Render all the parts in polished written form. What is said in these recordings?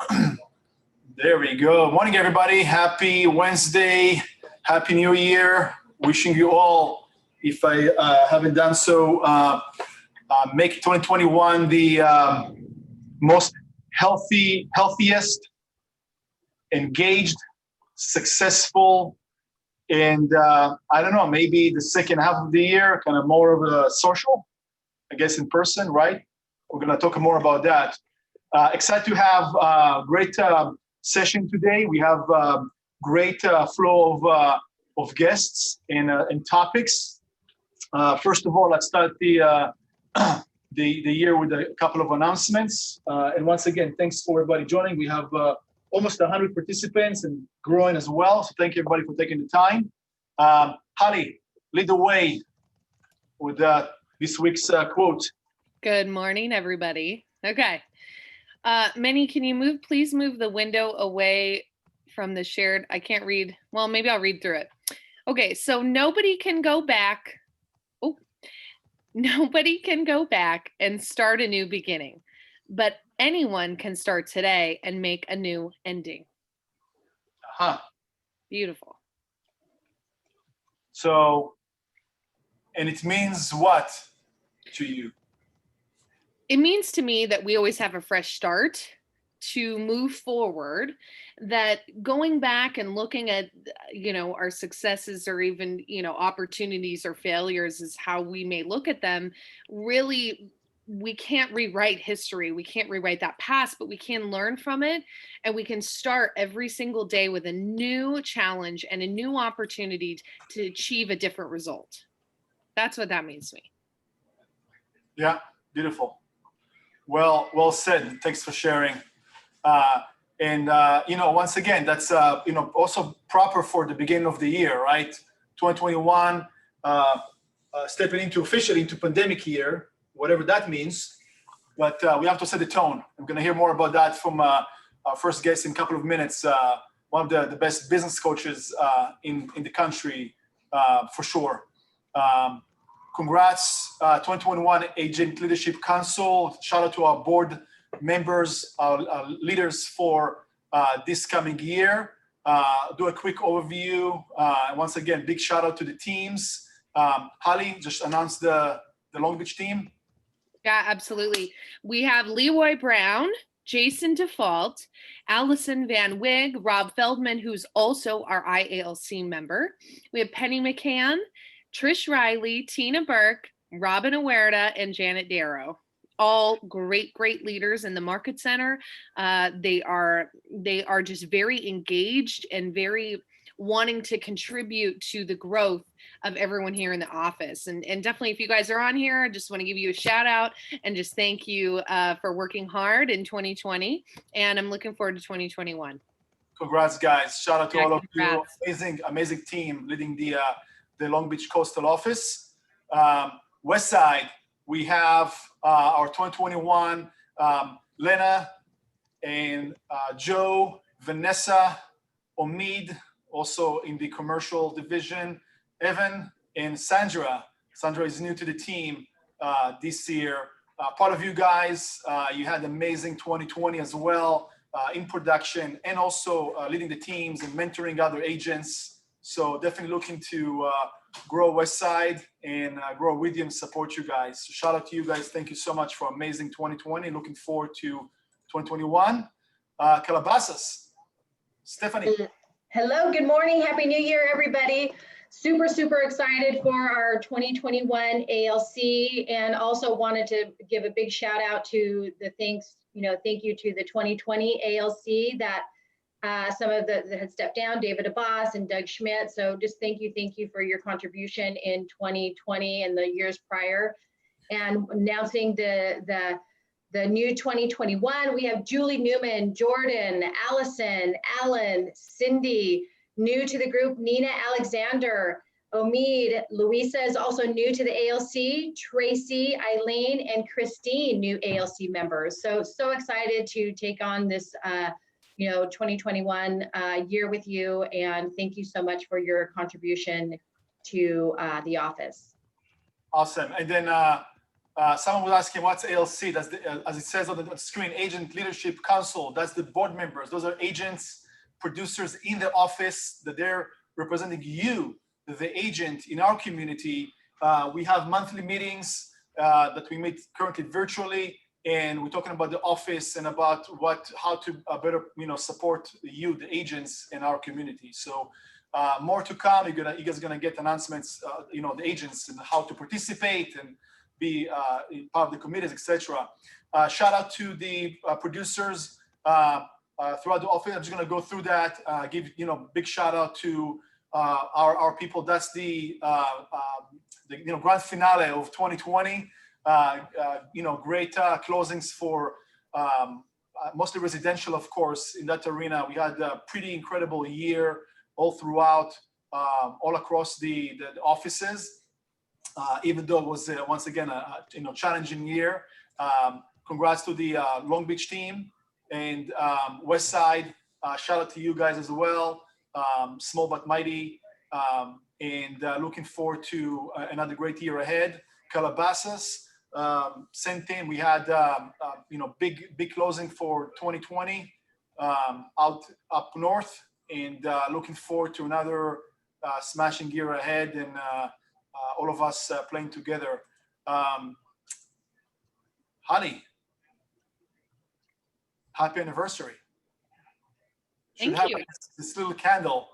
There we go. Morning, everybody. Happy Wednesday. Happy New Year. Wishing you all, if I haven't done so, make 2021 the most healthiest, engaged, successful, and I don't know, maybe the second half of the year, kind of more of a social, I guess in person, right? We're going to talk more about that. Excited to have a great session today. We have great flow of guests and topics. First of all, let's start the year with a couple of announcements. And once again, thanks for everybody joining. We have almost 100 participants and growing as well. So thank you everybody for taking the time. Halley, lead the way with this week's quote. Good morning, everybody. Okay. Meny, can you please move the window away from the shared? I can't read. Well, maybe I'll read through it. Okay, so nobody can go back. Oh, nobody can go back and start a new beginning, but anyone can start today and make a new ending. Beautiful. So, and it means what to you? It means to me that we always have a fresh start to move forward, that going back and looking at, our successes or even, opportunities or failures is how we may look at them. Really, we can't rewrite history. We can't rewrite that past, but we can learn from it. And we can start every single day with a new challenge and a new opportunity to achieve a different result. That's what that means to me. Yeah, beautiful. Well said. Thanks for sharing. Once again, that's, also proper for the beginning of the year, right? 2021, stepping officially into pandemic year, whatever that means. But we have to set the tone. I'm going to hear more about that from our first guest in a couple of minutes. One of the best business coaches in the country, for sure. Congrats, 2021 Agent Leadership Council. Shout out to our board members, our leaders for this coming year. Do a quick overview. Once again, big shout out to the teams. Halley just announced the Long Beach team. Yeah, absolutely. We have Leroy Brown, Jason Default, Allison Van Wig, Rob Feldman, who's also our IALC member. We have Penny McCann, Trish Riley, Tina Burke, Robin Awerta, and Janet Darrow. All great leaders in the Market Center. They are just very engaged and very wanting to contribute to the growth of everyone here in the office. And definitely, if you guys are on here, I just want to give you a shout out and just thank you for working hard in 2020. And I'm looking forward to 2021. Congrats, guys. Shout out to all of you. Amazing team leading the Long Beach Coastal Office. West Side, we have our 2021 Lena and Joe, Vanessa, Omid, also in the commercial division, Evan and Sandra. Sandra is new to the team this year. Part of you guys, you had amazing 2020 as well in production and also leading the teams and mentoring other agents. So definitely looking to grow West Side and grow with you and support you guys. So shout out to you guys. Thank you so much for amazing 2020. Looking forward to 2021. Calabasas, Stephanie. Hello, good morning. Happy New Year, everybody. Super excited for our 2021 ALC, and also wanted to give a big shout out to thank you to the 2020 ALC that some of that had stepped down, David Abbas and Doug Schmidt. So just thank you for your contribution in 2020 and the years prior. And announcing the new 2021, we have Julie Newman, Jordan, Allison, Alan, Cindy, new to the group, Nina Alexander, Omid, Louisa is also new to the ALC, Tracy, Eileen, and Christine, new ALC members. So excited to take on this 2021 year with you, and thank you so much for your contribution to the office. Awesome. And then Someone was asking what's ALC. That's as it says on the screen, Agent Leadership Council. That's the board members. Those are agents, producers in the office that they're representing you, the agent in our community. We have monthly meetings that we meet currently virtually, and we're talking about the office and about how to better support you, the agents in our community. So more to come. You guys are gonna get announcements, the agents and how to participate and be part of the committees, etc. Shout out to the producers throughout the office. I'm just gonna go through that. Give big shout out to our people. That's the grand finale of 2020. Great closings for mostly residential, of course. In that arena, we had a pretty incredible year all throughout, all across the offices. Even though it was once again a challenging year. Congrats to the Long Beach team and West Side. Shout out to you guys as well. Small but mighty, and looking forward to another great year ahead. Calabasas, same thing. We had big closing for 2020 out up north, and looking forward to another smashing year ahead, and all of us playing together. Halley, happy anniversary. Thank Should you. have this little candle.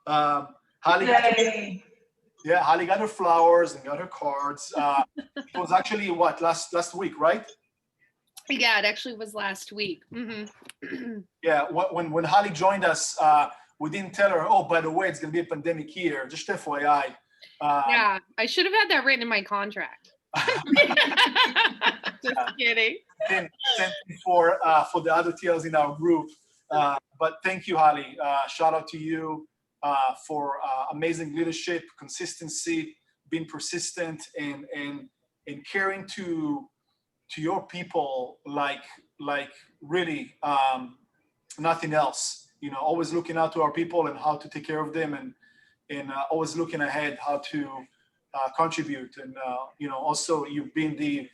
Halley got her flowers and got her cards. It was actually last week, right? Yeah, it actually was last week. Mm-hmm. Yeah, when Halley joined us, we didn't tell her, oh, by the way, it's gonna be a pandemic year, just FYI. Yeah, I should have had that written in my contract. Just kidding. Same for the other TLs in our group. But thank you, Halley. Shout out to you for amazing leadership, consistency, being persistent, and caring to your people like really nothing else. Always looking out to our people and how to take care of them, and always looking ahead how to contribute. And also you've been the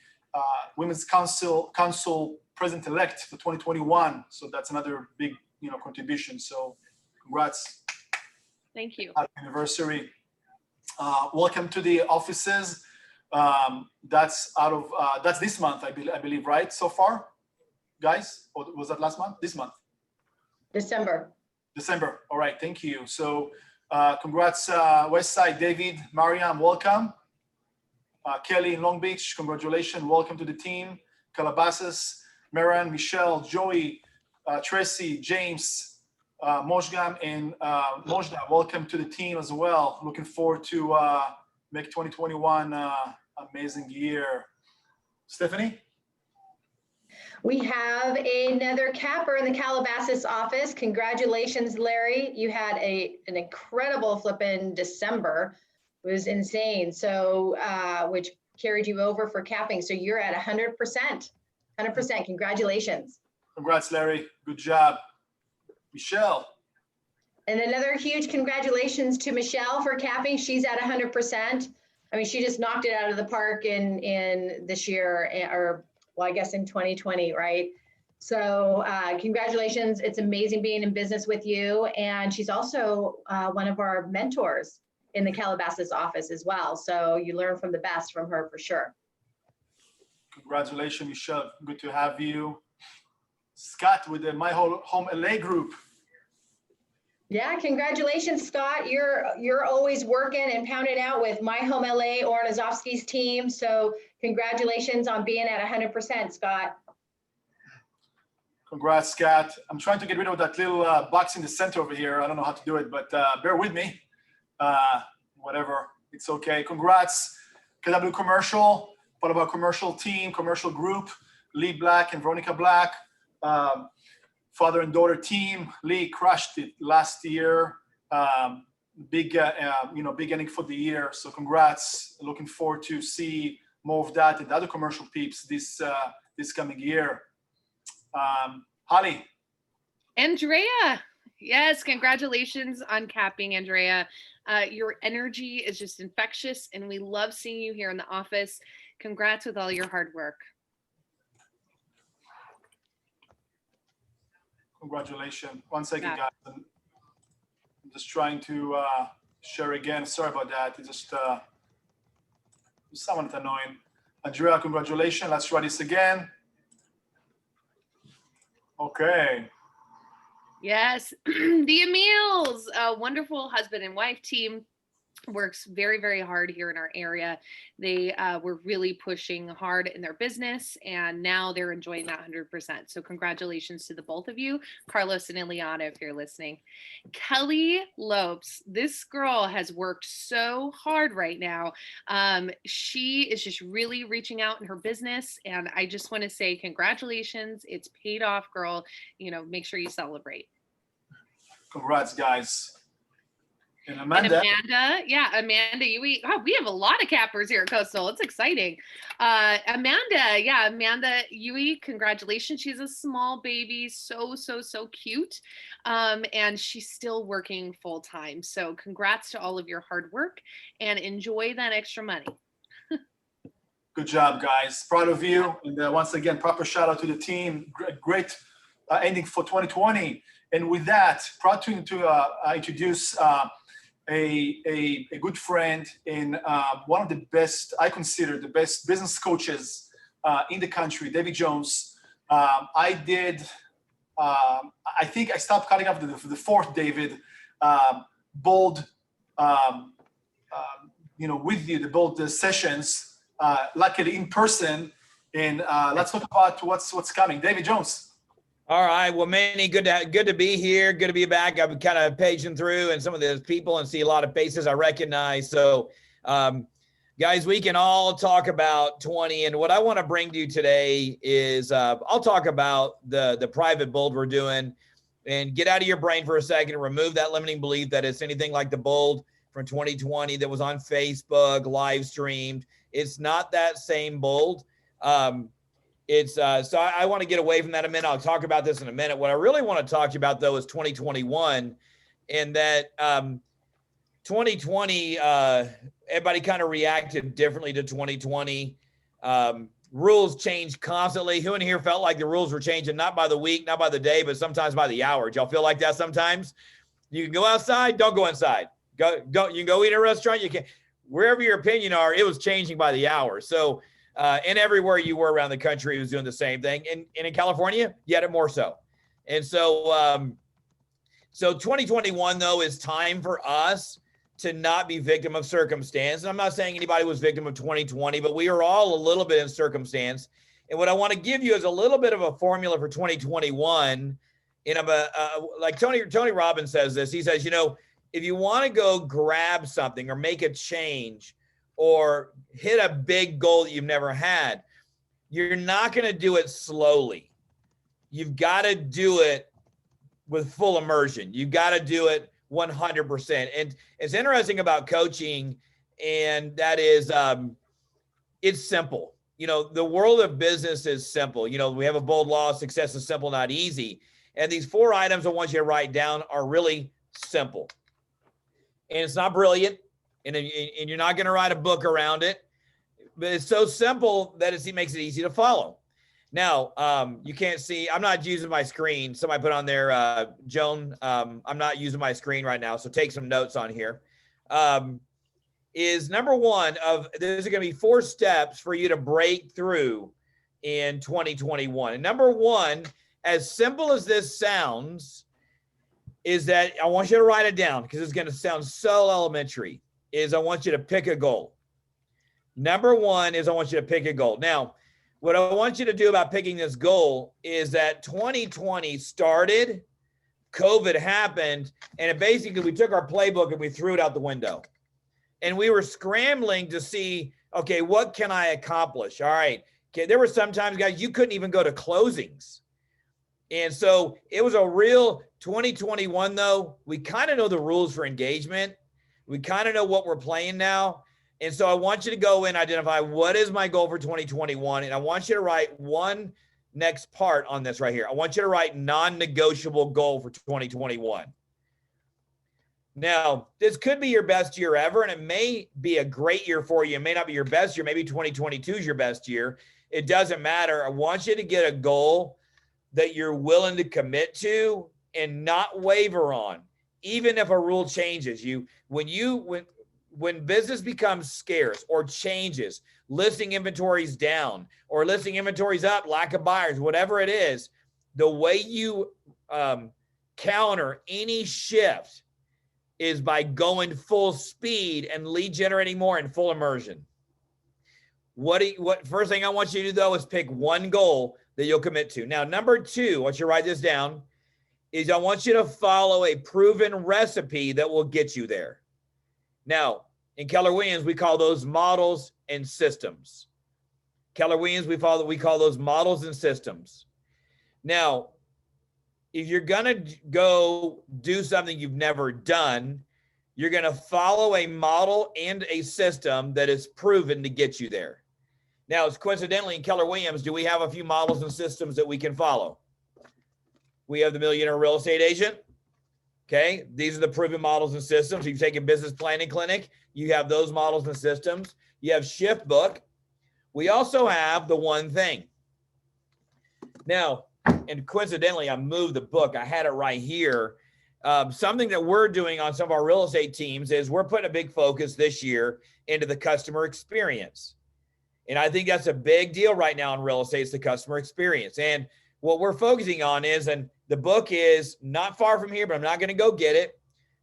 Women's Council President-elect for 2021, so that's another big contribution. So congrats. Thank you. Happy anniversary. Welcome to the offices. That's this month, I believe, right? So far, guys, or was that last month? This month. December. All right, thank you. So congrats, West Side, David, Mariam, welcome. Kelly in Long Beach, congratulations, welcome to the team. Calabasas, Maran, Michelle, Joey, Tracy, James, Mojgam, and Mojda, welcome to the team as well. Looking forward to make 2021 amazing year. Stephanie? We have another capper in the Calabasas office. Congratulations, Larry. You had an incredible flippin' December. It was insane. So, which carried you over for capping. So you're at 100%. 100%. Congratulations. Congrats, Larry. Good job. Michelle. And another huge congratulations to Michelle for capping. She's at 100%. I mean, she just knocked it out of the park in this year, or well, I guess in 2020, right? So congratulations. It's amazing being in business with you. And she's also one of our mentors in the Calabasas office as well. So you learn from the best from her for sure. Congratulations, Michelle. Good to have you. Scott with the My Home LA group. Yeah, congratulations, Scott. You're always working and pounding out with My Home LA, Oren Azovsky's team. So congratulations on being at 100%, Scott. Congrats, Scott. I'm trying to get rid of that little box in the center over here. I don't know how to do it, but bear with me. Whatever, it's okay. Congrats, KW Commercial, part of our commercial team, commercial group, Lee Black and Veronica Black. Father and daughter team. Lee crushed it last year. Big ending for the year. So congrats. Looking forward to see more of that and the other commercial peeps this coming year. Halley. Andrea. Yes, congratulations on capping, Andrea. Your energy is just infectious, and we love seeing you here in the office. Congrats with all your hard work. Congratulations. One second, Yeah. guys. I'm just trying to share again. Sorry about that. It's just somewhat annoying. Andrea, congratulations. Let's try this again. Okay. Yes, the Emils, a wonderful husband and wife team, works very, very hard here in our area. They were really pushing hard in their business, and now they're enjoying that 100%. So congratulations to the both of you, Carlos and Ileana, if you're listening. Kelly Lopes, this girl has worked so hard right now. She is just really reaching out in her business, and I just want to say congratulations. It's paid off, girl. Make sure you celebrate. Congrats, guys. And Amanda. Amanda, we have a lot of cappers here at Coastal. It's exciting. Amanda Yui, congratulations. She's a small baby, so cute. And she's still working full time. So congrats to all of your hard work and enjoy that extra money. Good job, guys. Proud of you. And once again, proper shout out to the team. Great ending for 2020. And with that, proud to introduce a good friend and one of the best, I consider the best business coaches in the country, David Jones. I think I stopped cutting up the fourth David bold, with you, the bold sessions, luckily in person. And let's talk about what's coming. David Jones. All right. Well, Meny, good to be here. Good to be back. I've been kind of paging through and some of those people and see a lot of faces I recognize. So, guys, we can all talk about 20. And what I want to bring to you today is I'll talk about the private bold we're doing, and get out of your brain for a second and remove that limiting belief that it's anything like the bold from 2020 that was on Facebook, live streamed. It's not that same bold. So I want to get away from that a minute. I'll talk about this in a minute. What I really want to talk to you about, though, is 2021, and that 2020, everybody kind of reacted differently to 2020. Rules change constantly. Who in here felt like the rules were changing, not by the week, not by the day, but sometimes by the hour? Did y'all feel like that sometimes? You can go outside, don't go inside. You can go eat at a restaurant, you can. Wherever your opinion are, it was changing by the hour. So, and everywhere you were around the country was doing the same thing. And in California, yet it more so. And so, so 2021, though, is time for us to not be victim of circumstance. And I'm not saying anybody was victim of 2020, but we are all a little bit in circumstance. And what I want to give you is a little bit of a formula for 2021. And like Tony Robbins says this. He says, if you want to go grab something or make a change, or hit a big goal that you've never had, you're not going to do it slowly. You've got to do it with full immersion. You've got to do it 100%. And it's interesting about coaching, and that is, it's simple. The world of business is simple. We have a bold law: success is simple, not easy. And these 4 items I want you to write down are really simple. And it's not brilliant. And you're not going to write a book around it, but it's so simple that it makes it easy to follow. Now, you can't see, I'm not using my screen. Somebody put on there, Joan, I'm not using my screen right now, so take some notes on here. Is number one there's going to be 4 steps for you to break through in 2021. And number one, as simple as this sounds, is that I want you to write it down because it's going to sound so elementary. Is I want you to pick a goal. Number one is I want you to pick a goal. Now, what I want you to do about picking this goal is that 2020 started, COVID happened, and we took our playbook and we threw it out the window. And we were scrambling to see, okay, what can I accomplish? All right. Okay. There were sometimes, guys, you couldn't even go to closings. And so it was a real 2021, though. We kind of know the rules for engagement. We kind of know what we're playing now. And so I want you to go and identify what is my goal for 2021. And I want you to write one next part on this right here. I want you to write non-negotiable goal for 2021. Now, this could be your best year ever, and it may be a great year for you. It may not be your best year. Maybe 2022 is your best year. It doesn't matter. I want you to get a goal that you're willing to commit to and not waver on, even if a rule changes. When business becomes scarce or changes, listing inventories down or listing inventories up, lack of buyers, whatever it is, the way you counter any shift is by going full speed and lead generating more in full immersion. What first thing I want you to do though is pick one goal that you'll commit to. Now, number two, I want you to write this down, is I want you to follow a proven recipe that will get you there. Now, in Keller Williams, we call those models and systems. Keller Williams, we call those models and systems. Now, if you're gonna go do something you've never done, you're gonna follow a model and a system that is proven to get you there. Now, it's coincidentally in Keller Williams, do we have a few models and systems that we can follow? We have the Millionaire Real Estate Agent. Okay, these are the proven models and systems. You've taken Business Planning Clinic, you have those models and systems. You have Shift Book. We also have the One Thing. Now, and coincidentally, I moved the book. I had it right here. Something that we're doing on some of our real estate teams is we're putting a big focus this year into the customer experience. And I think that's a big deal right now in real estate, is the customer experience. And what we're focusing on is, and the book is not far from here, but I'm not going to go get it.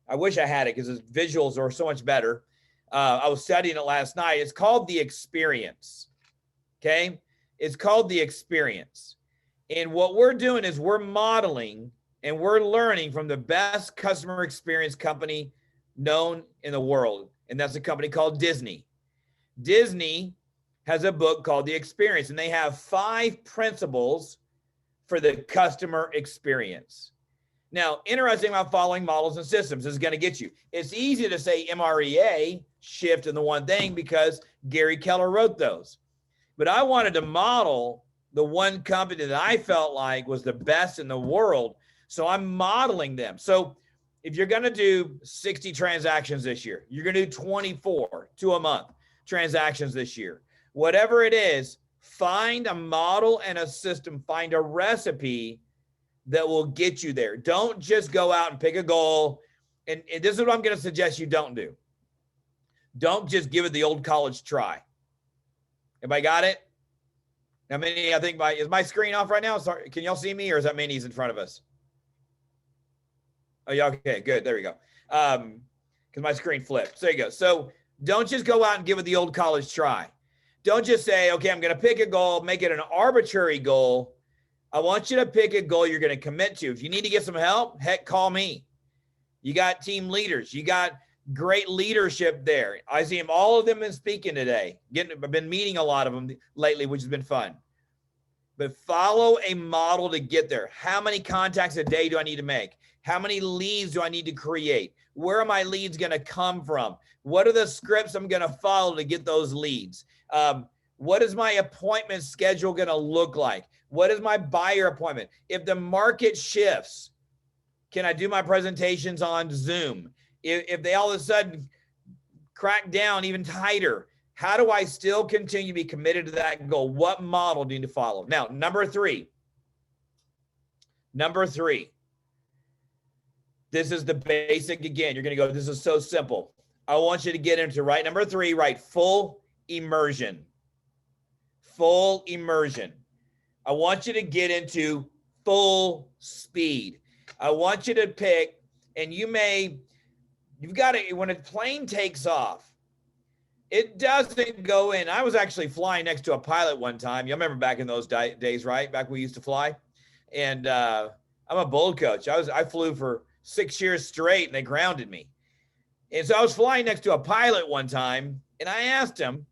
I wish I had it because the visuals are so much better. I was studying it last night. It's called The Experience. Okay. It's called The Experience. And what we're doing is we're modeling and we're learning from the best customer experience company known in the world. And that's a company called Disney. Disney has a book called The Experience, and they have 5 principles for the customer experience. Now, interesting about following models and systems is going to get you. It's easy to say MREA, Shift, and the One Thing because Gary Keller wrote those. But I wanted to model the one company that I felt like was the best in the world. So I'm modeling them. So if you're going to do 60 transactions this year, you're going to do 24 to a month transactions this year. Whatever it is, find a model and a system, find a recipe that will get you there. Don't just go out and pick a goal. And this is what I'm going to suggest you don't do. Don't just give it the old college try. Everybody got it? Now, Meny, I think is my screen off right now? Sorry, can y'all see me, or is that Meny's in front of us? Oh, yeah, okay, good. There we go. Because my screen flipped. So there you go. So don't just go out and give it the old college try. Don't just say, okay, I'm going to pick a goal, make it an arbitrary goal. I want you to pick a goal you're going to commit to. If you need to get some help, heck, call me. You got team leaders. You got great leadership there. I see them, all of them been speaking today. I've been meeting a lot of them lately, which has been fun. But follow a model to get there. How many contacts a day do I need to make? How many leads do I need to create? Where are my leads going to come from? What are the scripts I'm going to follow to get those leads? What is my appointment schedule going to look like? What is my buyer appointment? If the market shifts, can I do my presentations on Zoom? If they all of a sudden crack down even tighter, how do I still continue to be committed to that goal? What model do you need to follow? Now, number three, this is the basic again. You're going to go, this is so simple. I want you to get into number 3, write full immersion. Full immersion. I want you to get into full speed. I want you to pick, and you've got to, when a plane takes off, it doesn't go in. I was actually flying next to a pilot one time. You remember back in those days, right? Back when we used to fly. And I'm a bull coach. I flew for 6 years straight and they grounded me. And so I was flying next to a pilot one time and I asked him,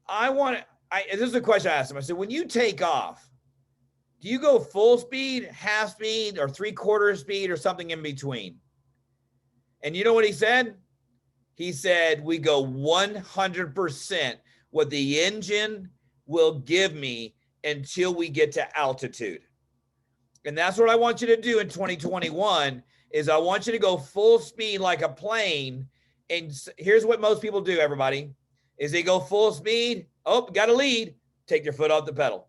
this is the question I asked him. I said, when you take off, do you go full speed, half speed, or 3/4 speed, or something in between? And you know what he said? He said, we go 100% what the engine will give me until we get to altitude. And that's what I want you to do in 2021 is I want you to go full speed like a plane. And here's what most people do, everybody, is they go full speed. Oh, got a lead. Take your foot off the pedal.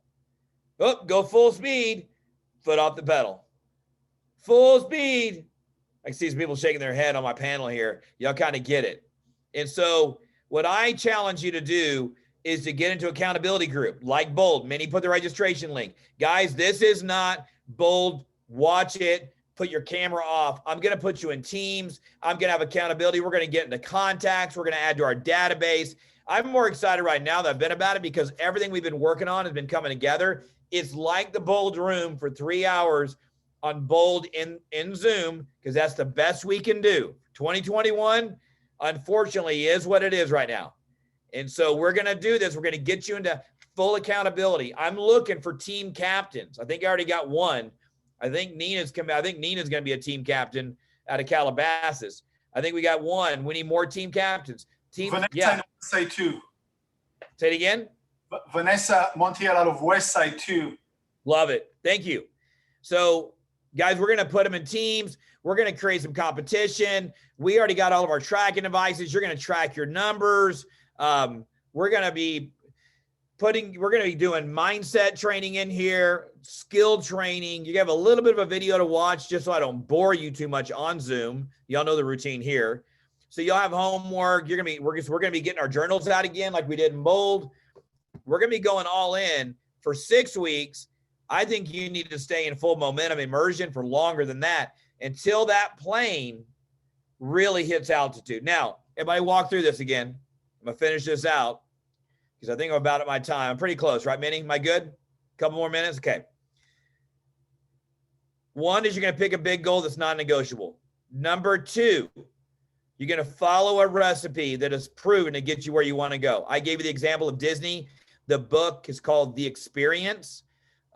Oh, go full speed. Foot off the pedal. Full speed. I see some people shaking their head on my panel here. Y'all kind of get it. And so what I challenge you to do is to get into accountability group like Bold. Many put the registration link. Guys, this is not Bold. Watch it. Put your camera off. I'm going to put you in teams. I'm going to have accountability. We're going to get into contacts. We're going to add to our database. I'm more excited right now than I've been about it because everything we've been working on has been coming together. It's like the Bold room for 3 hours on Bold in Zoom because that's the best we can do. 2021, unfortunately, is what it is right now. And so we're going to do this. We're going to get you into full accountability. I'm looking for team captains. I think I already got one. I think Nina's going to be a team captain out of Calabasas. I think we got one. We need more team captains. Vanessa, yeah. Side too. Say it again. Vanessa Montiel out of West Side too. Love it. Thank you. So, guys, we're going to put them in teams. We're going to create some competition. We already got all of our tracking devices. You're going to track your numbers. We're going to be doing mindset training in here, skill training. You have a little bit of a video to watch just so I don't bore you too much on Zoom. Y'all know the routine here. So you'll have homework. We're going to be getting our journals out again like we did in Bold. We're going to be going all in for 6 weeks. I think you need to stay in full momentum immersion for longer than that until that plane really hits altitude. Now, everybody walk through this again. I'm going to finish this out because I think I'm about at my time. I'm pretty close, right, Meny? Am I good? Couple more minutes? Okay. One is you're going to pick a big goal that's non-negotiable. Number 2, you're going to follow a recipe that is proven to get you where you want to go. I gave you the example of Disney. The book is called The Experience.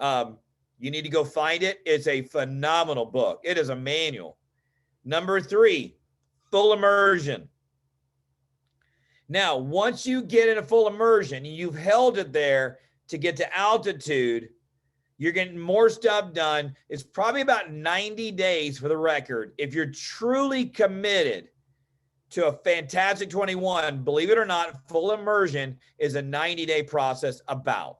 You need to go find it. It's a phenomenal book. It is a manual. Number 3, full immersion. Now, once you get in a full immersion, you've held it there to get to altitude, you're getting more stuff done. It's probably about 90 days for the record. If you're truly committed to a fantastic 21, believe it or not, full immersion is a 90-day process about.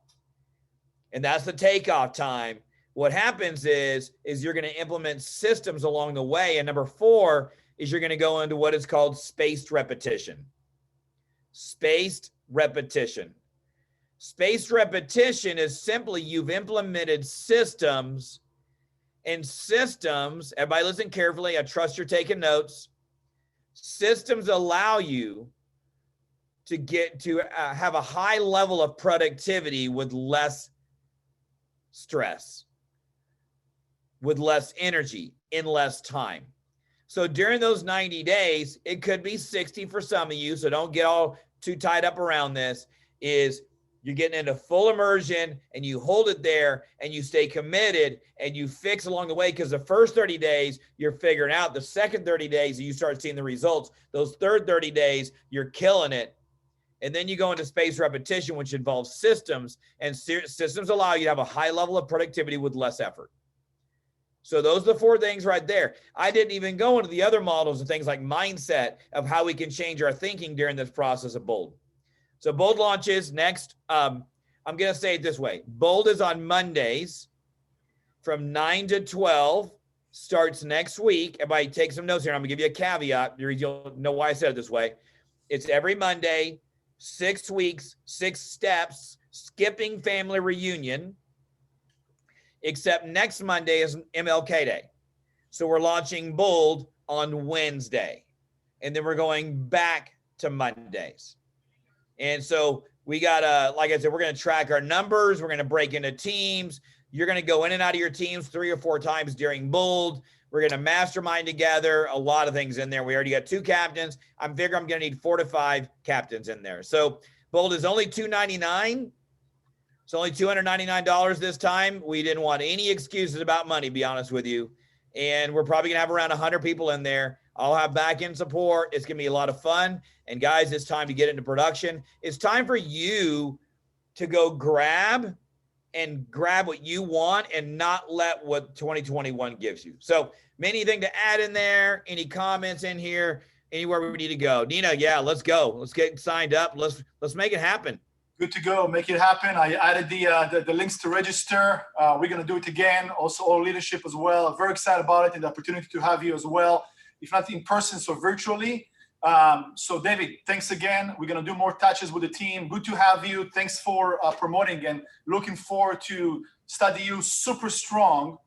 And that's the takeoff time. What happens is you're going to implement systems along the way. And number 4 is you're going to go into what is called spaced repetition. Spaced repetition. Spaced repetition is simply you've implemented systems, and systems, everybody listen carefully. I trust you're taking notes. Systems allow you to get to have a high level of productivity with less stress, with less energy, in less time. So during those 90 days, it could be 60 for some of you, so don't get all too tied up around this, is you're getting into full immersion and you hold it there and you stay committed and you fix along the way, because the first 30 days you're figuring out. The second 30 days you start seeing the results. Those third 30 days you're killing it. And then you go into spaced repetition, which involves systems, and systems allow you to have a high level of productivity with less effort. So those are the 4 things right there. I didn't even go into the other models and things like mindset of how we can change our thinking during this process of Bold. So Bold launches next. I'm going to say it this way. Bold is on Mondays from 9 to 12, starts next week. Everybody take some notes here. I'm going to give you a caveat. You'll know why I said it this way. It's every Monday, 6 weeks, 6 steps, skipping family reunion, except next Monday is MLK Day. So we're launching Bold on Wednesday, and then we're going back to Mondays. And so we got like I said, we're going to track our numbers. We're going to break into teams. You're going to go in and out of your teams 3 or 4 times during Bold. We're going to mastermind together, a lot of things in there. We already got 2 captains. I'm figuring I'm going to need 4 to 5 captains in there. So Bold is only $299. It's only $299 this time. We didn't want any excuses about money, to be honest with you. And we're probably going to have around 100 people in there. I'll have back-end support. It's going to be a lot of fun. And guys, it's time to get into production. It's time for you to go grab and grab what you want and not let what 2021 gives you. So anything to add in there? Any comments in here? Anywhere we need to go? Nina, yeah, let's go. Let's get signed up. Let's make it happen. Good to go. Make it happen. I added the links to register. We're going to do it again. Also, all leadership as well. Very excited about it and the opportunity to have you as well, if not in person, so virtually. So David, thanks again. We're going to do more touches with the team. Good to have you. Thanks for promoting, and looking forward to study you super strong.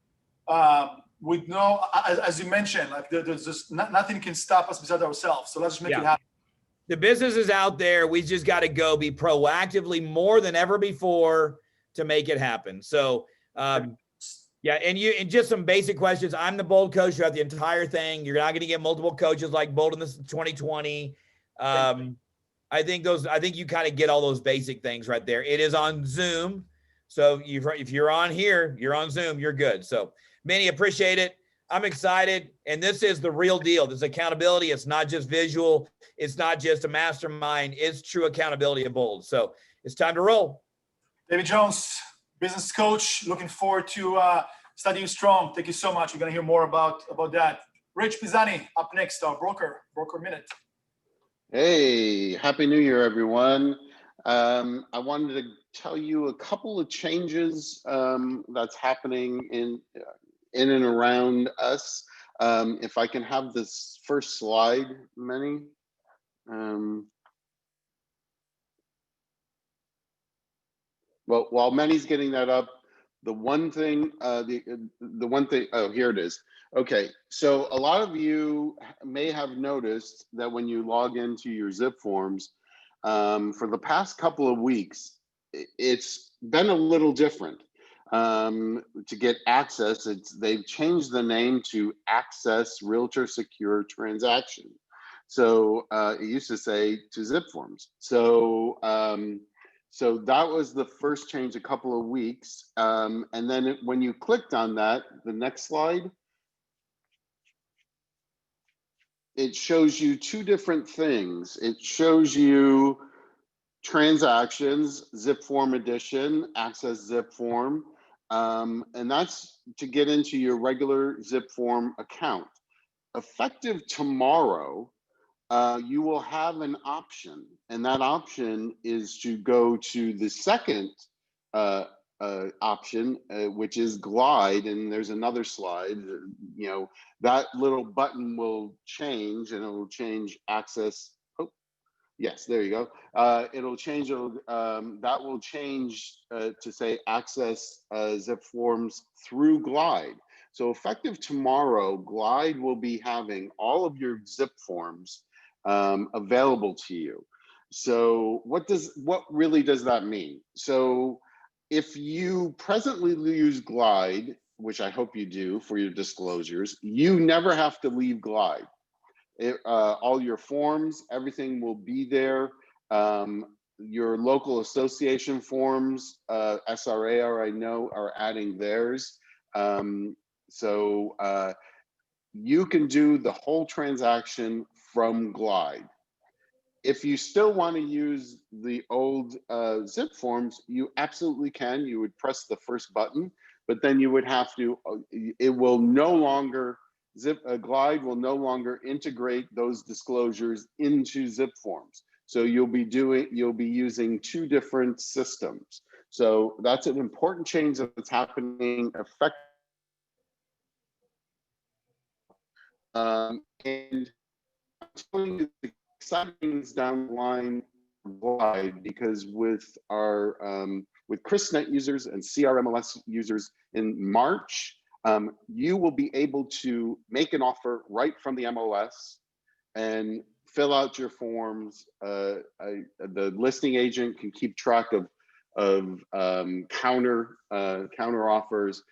With no, as you mentioned, like there's just nothing can stop us besides ourselves. So let's just make it happen. The business is out there. We just got to go be proactively more than ever before to make it happen. So, yeah. And just some basic questions. I'm the bold coach throughout the entire thing. You're not going to get multiple coaches like bold in this 2020. I think you kind of get all those basic things right there. It is on Zoom. So if you're on here, you're on Zoom, you're good. So Meny, appreciate it. I'm excited. And this is the real deal. This accountability. It's not just visual. It's not just a mastermind. It's true accountability of bold. So it's time to roll. David Jones, business coach. Looking forward to study you strong. Thank you so much. We're going to hear more about that. Rich Pisani up next, our broker minute. Hey, happy New Year, everyone. I wanted to tell you a couple of changes that's happening in and around us. If I can have this first slide, Meny. Well, while Meny's getting that up, the one thing, oh, here it is. Okay, so a lot of you may have noticed that when you log into your zip forms, for the past couple of weeks, it's been a little different. To get access, they've changed the name to Access Realtor Secure Transaction. So it used to say to zip forms. So so that was the first change a couple of weeks. And then when you clicked on that, the next slide, it shows you two different things. It shows you transactions, zip form edition, access zip form. And that's to get into your regular zip form account. Effective tomorrow, you will have an option, and that option is to go to the second option, which is Glide. And there's another slide. You know, that little button will change, and it will change access. Oh, yes, there you go. It'll change. That will change to say access zip forms through Glide. So effective tomorrow, Glide will be having all of your zip forms available to you. So what really does that mean? So if you presently use Glide, which I hope you do for your disclosures, you never have to leave Glide. All your forms, everything will be there. Your local association forms, SRA, I know, are adding theirs. So you can do the whole transaction from Glide. If you still want to use the old zip forms, you absolutely can. You would press the first button, but then you would have to, it will no longer, Glide will no longer integrate those disclosures into zip forms. So you'll be using two different systems. So that's an important change that's happening effectively. And I'm telling you the exciting things down the line Glide, because with our with ChrisNet users and CRMLS users in March, you will be able to make an offer right from the MLS and fill out your forms. The listing agent can keep track of counter offers,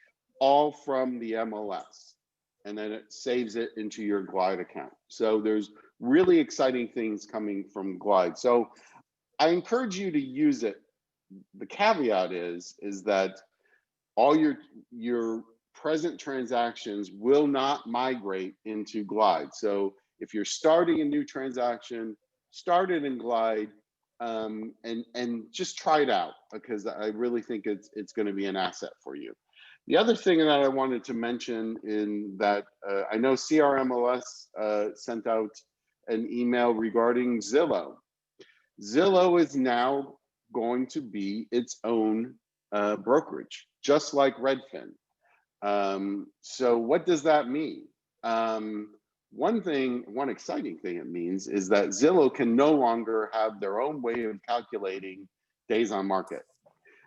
all from the MLS, and then it saves it into your Glide account. So there's really exciting things coming from Glide. So I encourage you to use it. The caveat is that all your present transactions will not migrate into Glide. So if you're starting a new transaction, start it in Glide. and just try it out, because I really think it's going to be an asset for you. The other thing that I wanted to mention in that I know CRMLS sent out an email regarding Zillow. Zillow is now going to be its own brokerage, just like Redfin. So what does that mean? One exciting thing it means is that Zillow can no longer have their own way of calculating days on market,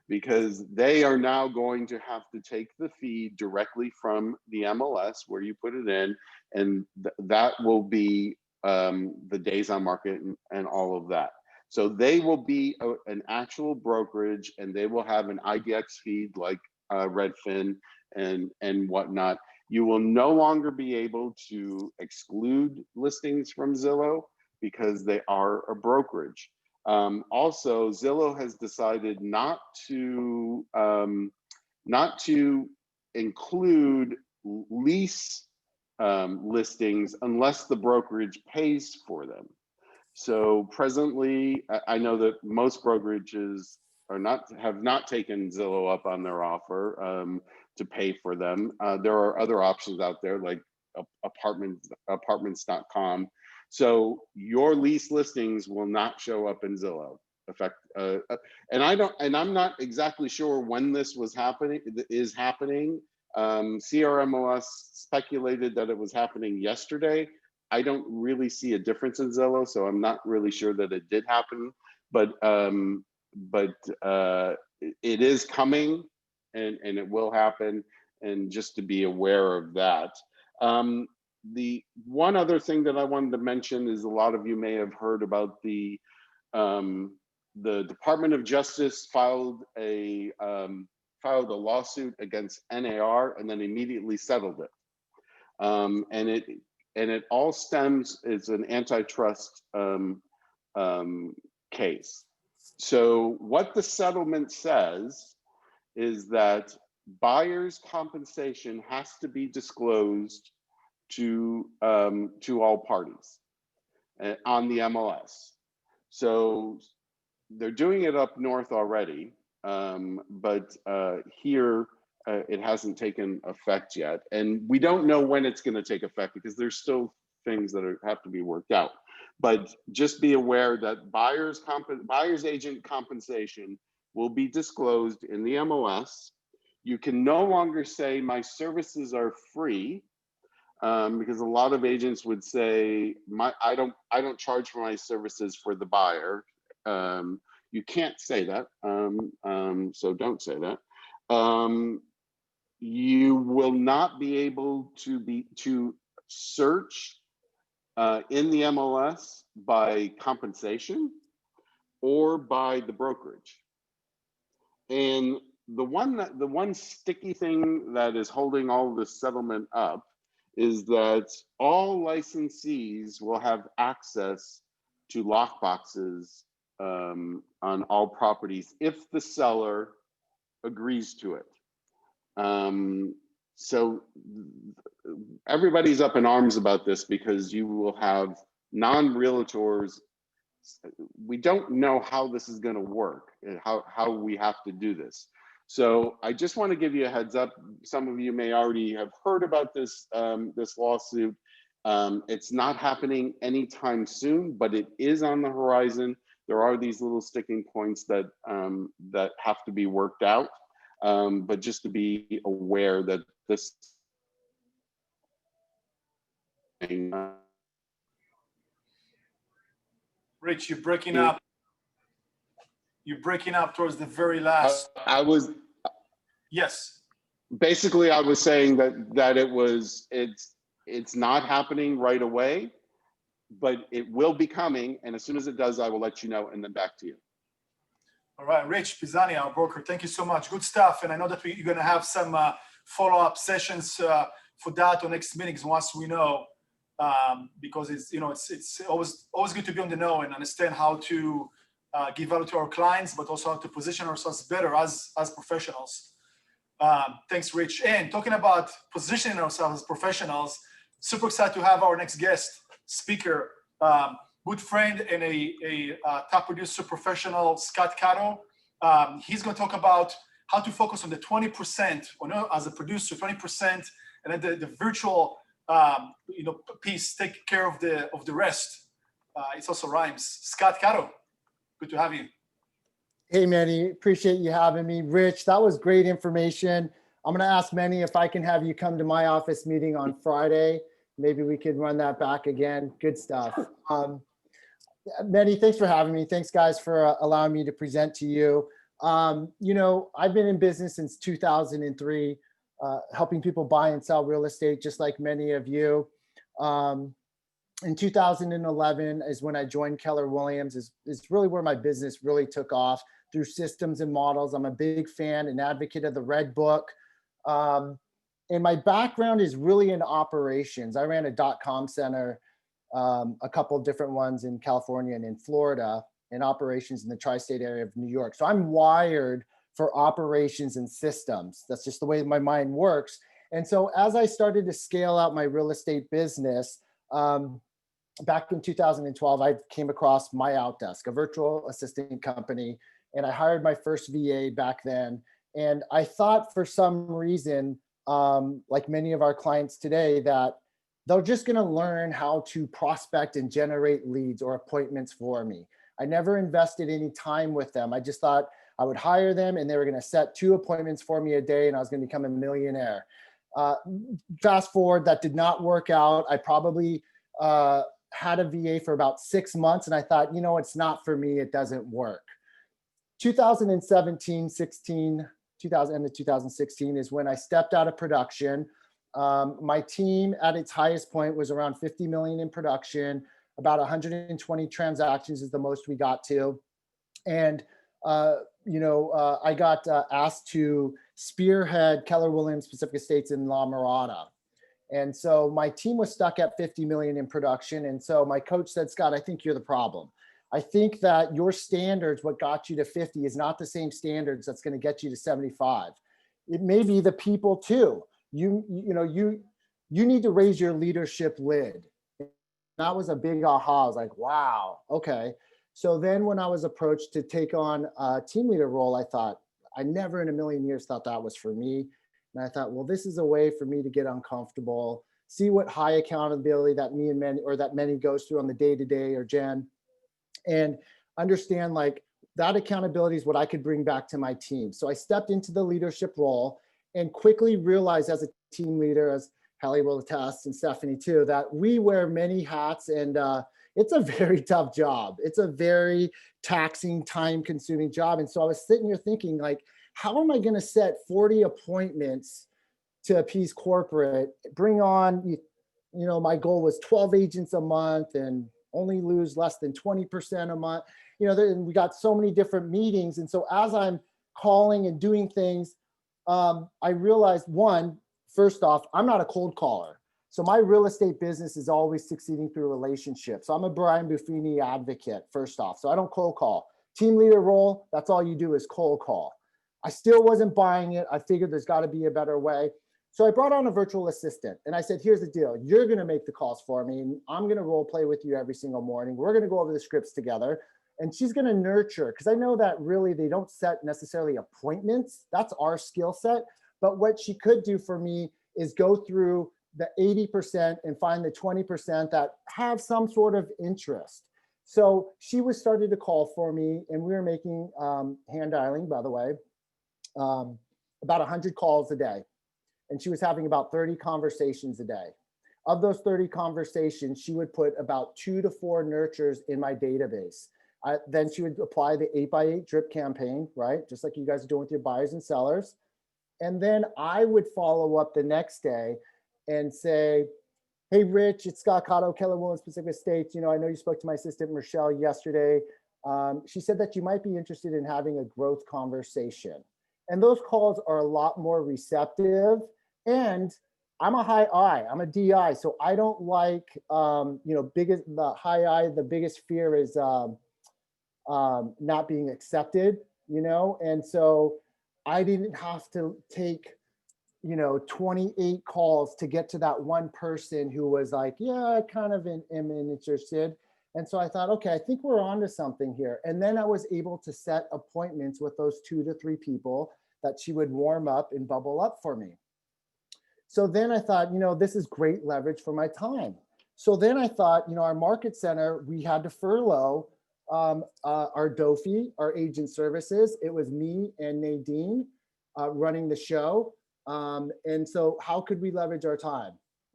because they are now going to have to take the feed directly from the MLS where you put it in, and that will be the days on market and all of that. So they will be an actual brokerage, and they will have an IDX feed like Redfin and whatnot. You will no longer be able to exclude listings from Zillow because they are a brokerage. Also, Zillow has decided not to include lease listings unless the brokerage pays for them. So presently, I know that most brokerages have not taken Zillow up on their offer to pay for them. There are other options out there like apartments.com. So your lease listings will not show up in Zillow. And I'm not exactly sure when this is happening. CRMOS speculated that it was happening yesterday. I don't really see a difference in Zillow, so I'm not really sure that it did happen, but it is coming, and it will happen, and just to be aware of that. The one other thing that I wanted to mention is a lot of you may have heard about the Department of Justice filed a lawsuit against NAR and then immediately settled it. And it all stems, it's an antitrust case. So what the settlement says is that buyer's compensation has to be disclosed to all parties on the MLS. So they're doing it up north already, but here it hasn't taken effect yet. And we don't know when it's going to take effect because there's still things that have to be worked out. But just be aware that buyer's agent compensation will be disclosed in the MLS. You can no longer say my services are free, because a lot of agents would say I don't charge for my services for the buyer. You can't say that, so don't say that. You will not be able to search in the MLS by compensation or by the brokerage. And the one sticky thing that is holding all of this settlement up is that all licensees will have access to lockboxes on all properties if the seller agrees to it. So everybody's up in arms about this because you will have non-realtors. We don't know how this is going to work and how we have to do this. So I just want to give you a heads up. Some of you may already have heard about this this lawsuit. It's not happening anytime soon, but it is on the horizon. There are these little sticking points that that have to be worked out. But just to be aware that this Rich, you're breaking up. You're breaking up towards the very last. Yes. Basically, I was saying that it's not happening right away, but it will be coming, and as soon as it does, I will let you know, and then back to you. All right, Rich Pisani, our broker, thank you so much. Good stuff, and I know that you're going to have some follow-up sessions for that or next meetings once we know, because it's always good to be on the know and understand how to give value to our clients, but also how to position ourselves better as professionals. Thanks, Rich. And talking about positioning ourselves as professionals, super excited to have our next guest speaker, good friend and a top producer professional, Scott Cato. He's going to talk about how to focus on the 20%, or no, as a producer, 20%, and then the virtual piece take care of the rest. It also rhymes. Scott Cato, good to have you. Hey, Meny, appreciate you having me. Rich, that was great information. I'm going to ask Meny if I can have you come to my office meeting on Friday. Maybe we could run that back again. Good stuff. Meny, thanks for having me. Thanks, guys, for allowing me to present to you. I've been in business since 2003, helping people buy and sell real estate, just like many of you. In 2011 is when I joined Keller Williams. Is really where my business really took off through systems and models. I'm a big fan and advocate of the Red Book. And my background is really in operations. I ran a .com center, a couple of different ones in California and in Florida, and operations in the tri-state area of New York. So I'm wired for operations and systems. That's just the way my mind works. And so as I started to scale out my real estate business, back in 2012, I came across My Outdesk, a virtual assistant company, and I hired my first VA back then. And I thought for some reason, like many of our clients today, that they're just going to learn how to prospect and generate leads or appointments for me. I never invested any time with them. I just thought I would hire them and they were going to set 2 appointments for me a day and I was going to become a millionaire. Fast forward, that did not work out. I probably had a VA for about 6 months and I thought, it's not for me. It doesn't work. 2017, 16, 2016 is when I stepped out of production. My team at its highest point was around 50 million in production. About 120 transactions is the most we got to. And, I got asked to spearhead Keller Williams Pacific Estates in La Mirada. And so my team was stuck at 50 million in production. And so my coach said, Scott, I think you're the problem. I think that your standards, what got you to 50 is not the same standards that's going to get you to 75. It may be the people too. You need to raise your leadership lid. That was a big aha. I was like, wow, okay. So then when I was approached to take on a team leader role, I thought, I never in a million years thought that was for me. And I thought, well, this is a way for me to get uncomfortable, see what high accountability that me and Meny, or that Meny goes through on the day-to-day, or Jen, and understand like that accountability is what I could bring back to my team. So I stepped into the leadership role and quickly realized as a team leader, as Halley will attest, and Stephanie too, that we wear many hats, and it's a very tough job. It's a very taxing, time-consuming job. And so I was sitting here thinking, like, how am I going to set 40 appointments to appease corporate, bring on, my goal was 12 agents a month and only lose less than 20% a month. We got so many different meetings. And so as I'm calling and doing things, I realized, first off, I'm not a cold caller. So my real estate business is always succeeding through relationships. So I'm a Brian Buffini advocate, first off. So I don't cold call. Team leader role, that's all you do is cold call. I still wasn't buying it. I figured there's got to be a better way. So I brought on a virtual assistant and I said, here's the deal. You're going to make the calls for me. And I'm going to role play with you every single morning. We're going to go over the scripts together. And she's going to nurture, because I know that really they don't set necessarily appointments. That's our skill set. But what she could do for me is go through the 80% and find the 20% that have some sort of interest. So she was starting to call for me, and we were making hand dialing, by the way, about 100 calls a day. And she was having about 30 conversations a day. Of those 30 conversations, she would put about 2 to 4 nurtures in my database. Then she would apply the 8x8 drip campaign, right? Just like you guys are doing with your buyers and sellers. And then I would follow up the next day and say, hey, Rich, it's Scott Cato, Keller Williams Pacific Estates. I know you spoke to my assistant, Michelle, yesterday. She said that you might be interested in having a growth conversation. And those calls are a lot more receptive. And I'm a high I, I'm a DI. So I don't like, the high I, the biggest fear is not being accepted, And so I didn't have to take 28 calls to get to that one person who was like, yeah, I kind of am interested. And so I thought, okay, I think we're onto something here. And then I was able to set appointments with those 2 to 3 people that she would warm up and bubble up for me. So then I thought, this is great leverage for my time. So then I thought, our market center, we had to furlough our Dofi, our agent services. It was me and Nadine running the show. And so how could we leverage our time?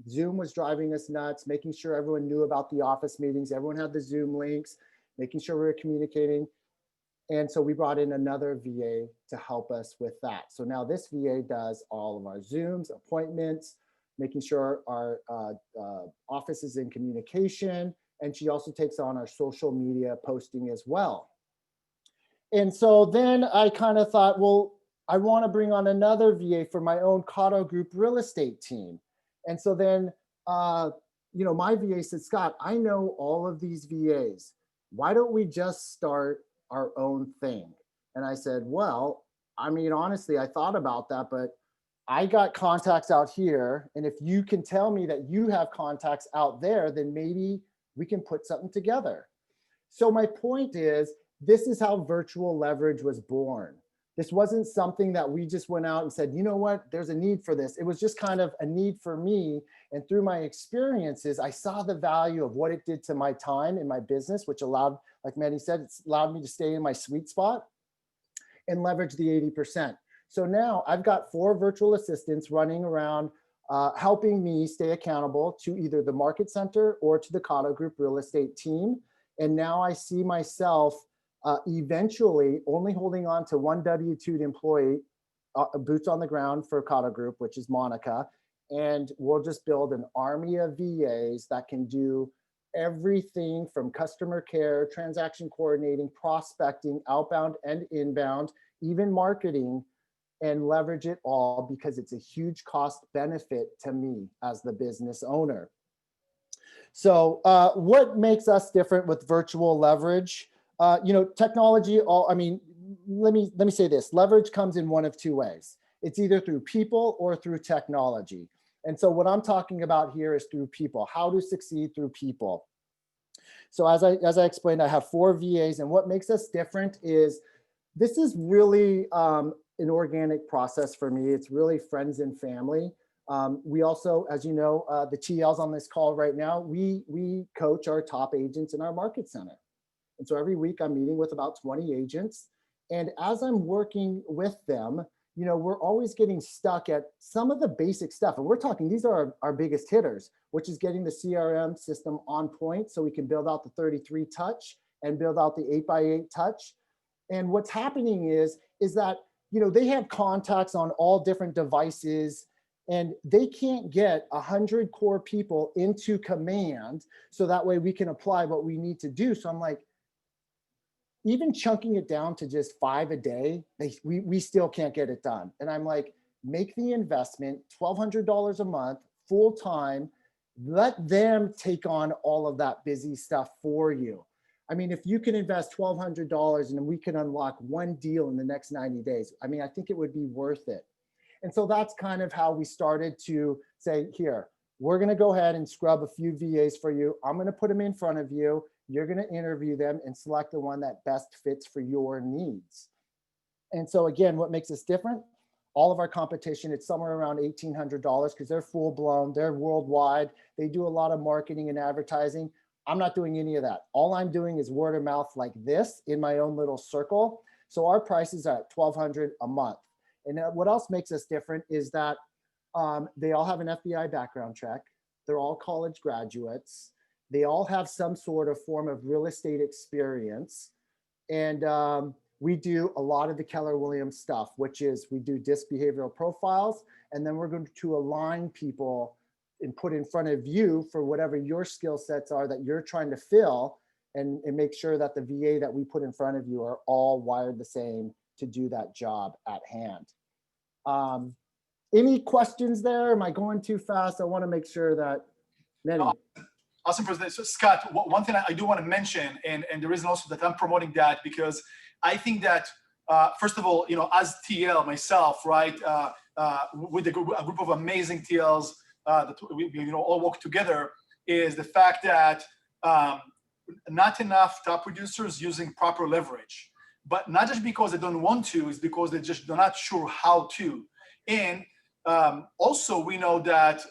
Zoom was driving us nuts, making sure everyone knew about the office meetings. Everyone had the Zoom links, making sure we were communicating. And so we brought in another VA to help us with that. So now this VA does all of our Zooms, appointments, making sure our office is in communication. And she also takes on our social media posting as well. And so then I kind of thought, well, I want to bring on another VA for my own Cotto Group real estate team. And so then, my VA said, Scott, I know all of these VAs. Why don't we just start our own thing? And I said, well, honestly, I thought about that, but I got contacts out here. And if you can tell me that you have contacts out there, then maybe we can put something together. So my point is, this is how virtual leverage was born. This wasn't something that we just went out and said, you know what, there's a need for this. It was just kind of a need for me. And through my experiences, I saw the value of what it did to my time in my business, which allowed, like Meny said, it's allowed me to stay in my sweet spot and leverage the 80%. So now I've got 4 virtual assistants running around, helping me stay accountable to either the market center or to the Cotto Group real estate team. And now I see myself eventually only holding on to one W-2 employee, boots on the ground for Cotto Group, which is Monica. And we'll just build an army of VAs that can do everything from customer care, transaction coordinating, prospecting, outbound and inbound, even marketing, and leverage it all because it's a huge cost benefit to me as the business owner. So what makes us different with virtual leverage? Technology, let me say this, leverage comes in one of 2 ways. It's either through people or through technology. And so what I'm talking about here is through people, how to succeed through people. So as I explained, I have 4 VAs, and what makes us different is this is really an organic process for me. It's really friends and family. We also, as you know, the TLs on this call right now, we coach our top agents in our market center. And so every week I'm meeting with about 20 agents. And as I'm working with them, we're always getting stuck at some of the basic stuff. And we're talking, these are our biggest hitters, which is getting the CRM system on point so we can build out the 33 touch and build out the 8x8 touch. And what's happening is that, they have contacts on all different devices, and they can't get 100 core people into command so that way we can apply what we need to do. So I'm like, even chunking it down to just 5 a day, we still can't get it done. And I'm like, make the investment, $1,200 a month, full time, let them take on all of that busy stuff for you. If you can invest $1,200 and we can unlock one deal in the next 90 days, I think it would be worth it. And so that's kind of how we started to say, here, we're going to go ahead and scrub a few VAs for you. I'm going to put them in front of you. You're going to interview them and select the one that best fits for your needs. And so again, what makes us different? All of our competition, it's somewhere around $1,800 because they're full blown, they're worldwide. They do a lot of marketing and advertising. I'm not doing any of that. All I'm doing is word of mouth like this in my own little circle. So our prices are at $1,200 a month. And what else makes us different is that they all have an FBI background check. They're all college graduates. They all have some sort of form of real estate experience. And we do a lot of the Keller Williams stuff, which is we do disc behavioral profiles, and then we're going to align people and put in front of you for whatever your skill sets are that you're trying to fill, and make sure that the VA that we put in front of you are all wired the same to do that job at hand. Any questions there? Am I going too fast? I want to make sure that Meny. Awesome presentation. So Scott, one thing I do want to mention, and the reason also that I'm promoting that, because I think that, first of all, as TL myself, right, with a group of amazing TLs that we all work together, is the fact that not enough top producers using proper leverage, but not just because they don't want to, it's because they're not sure how to. And also we know that,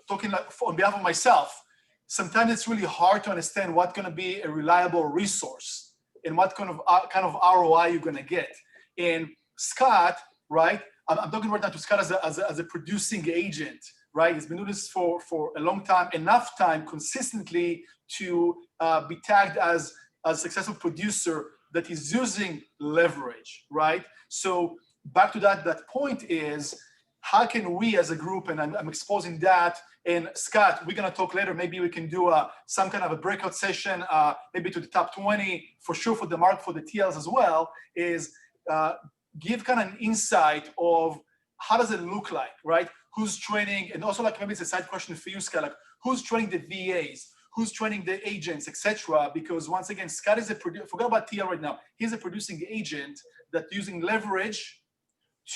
talking on behalf of myself, sometimes it's really hard to understand what's going to be a reliable resource and what kind of ROI you're going to get. And Scott, right? I'm talking right now to Scott as a producing agent, right? He's been doing this for a long time, enough time consistently to be tagged as a successful producer that is using leverage, right? So back to that point is, how can we as a group, and I'm exposing that, and Scott, we're gonna talk later, maybe we can do some kind of a breakout session, maybe to the top 20, for sure for the market, for the TLs as well, is give kind of an insight of how does it look like, right? Who's training, and also like maybe it's a side question for you, Scott, like who's training the VAs, who's training the agents, etc. Because once again, Scott is forget about TL right now. He's a producing agent that's using leverage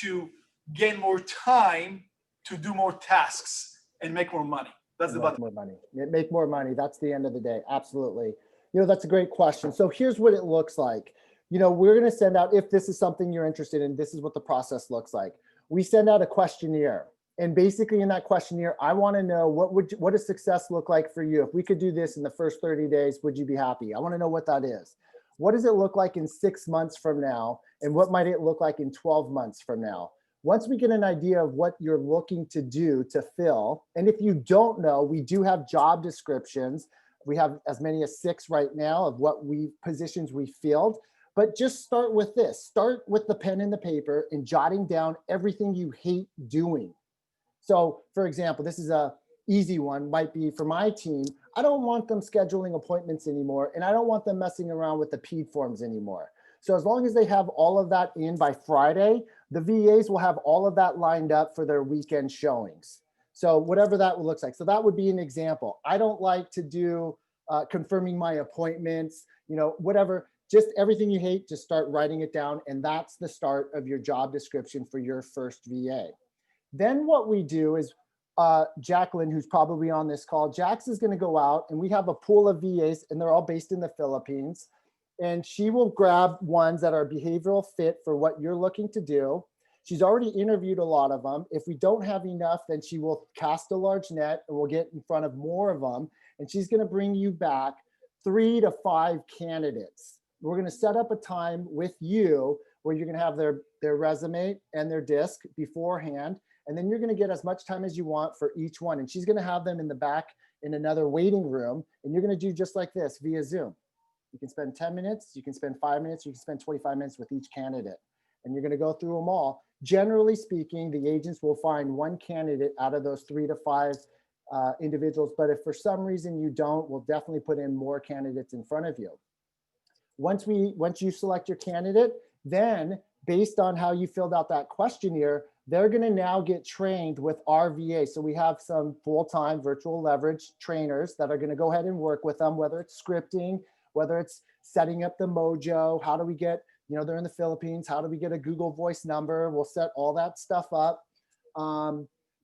to gain more time to do more tasks and make more money. That's the bottom. More money. Make more money. That's the end of the day. Absolutely. That's a great question. So here's what it looks like. We're going to send out, if this is something you're interested in, this is what the process looks like. We send out a questionnaire. And basically in that questionnaire, I want to know what does success look like for you? If we could do this in the first 30 days, would you be happy? I want to know what that is. What does it look like in 6 months from now? And what might it look like in 12 months from now? Once we get an idea of what you're looking to do to fill, and if you don't know, we do have job descriptions. We have as many as 6 right now of positions we filled. But just start with this. Start with the pen and the paper and jotting down everything you hate doing. So for example, this is a easy one, might be for my team. I don't want them scheduling appointments anymore, and I don't want them messing around with the PED forms anymore. So as long as they have all of that in by Friday, the VAs will have all of that lined up for their weekend showings. So whatever that looks like. So that would be an example. I don't like to do confirming my appointments, whatever. Just everything you hate, just start writing it down. And that's the start of your job description for your first VA. Then what we do is, Jacqueline, who's probably on this call, Jax is going to go out, and we have a pool of VAs, and they're all based in the Philippines. And she will grab ones that are behavioral fit for what you're looking to do. She's already interviewed a lot of them. If we don't have enough, then she will cast a large net, and we'll get in front of more of them. And she's going to bring you back 3 to 5 candidates. We're going to set up a time with you where you're going to have their resume and their disc beforehand. And then you're going to get as much time as you want for each one. And she's going to have them in the back in another waiting room. And you're going to do just like this via Zoom. You can spend 10 minutes, you can spend 5 minutes, you can spend 25 minutes with each candidate. And you're going to go through them all. Generally speaking, the agents will find one candidate out of those 3 to 5 individuals. But if for some reason you don't, we'll definitely put in more candidates in front of you. Once you select your candidate, then based on how you filled out that questionnaire, they're going to now get trained with our VA. So we have some full-time virtual leverage trainers that are going to go ahead and work with them, whether it's scripting, whether it's setting up the mojo, how do we get, they're in the Philippines, how do we get a Google Voice number? We'll set all that stuff up.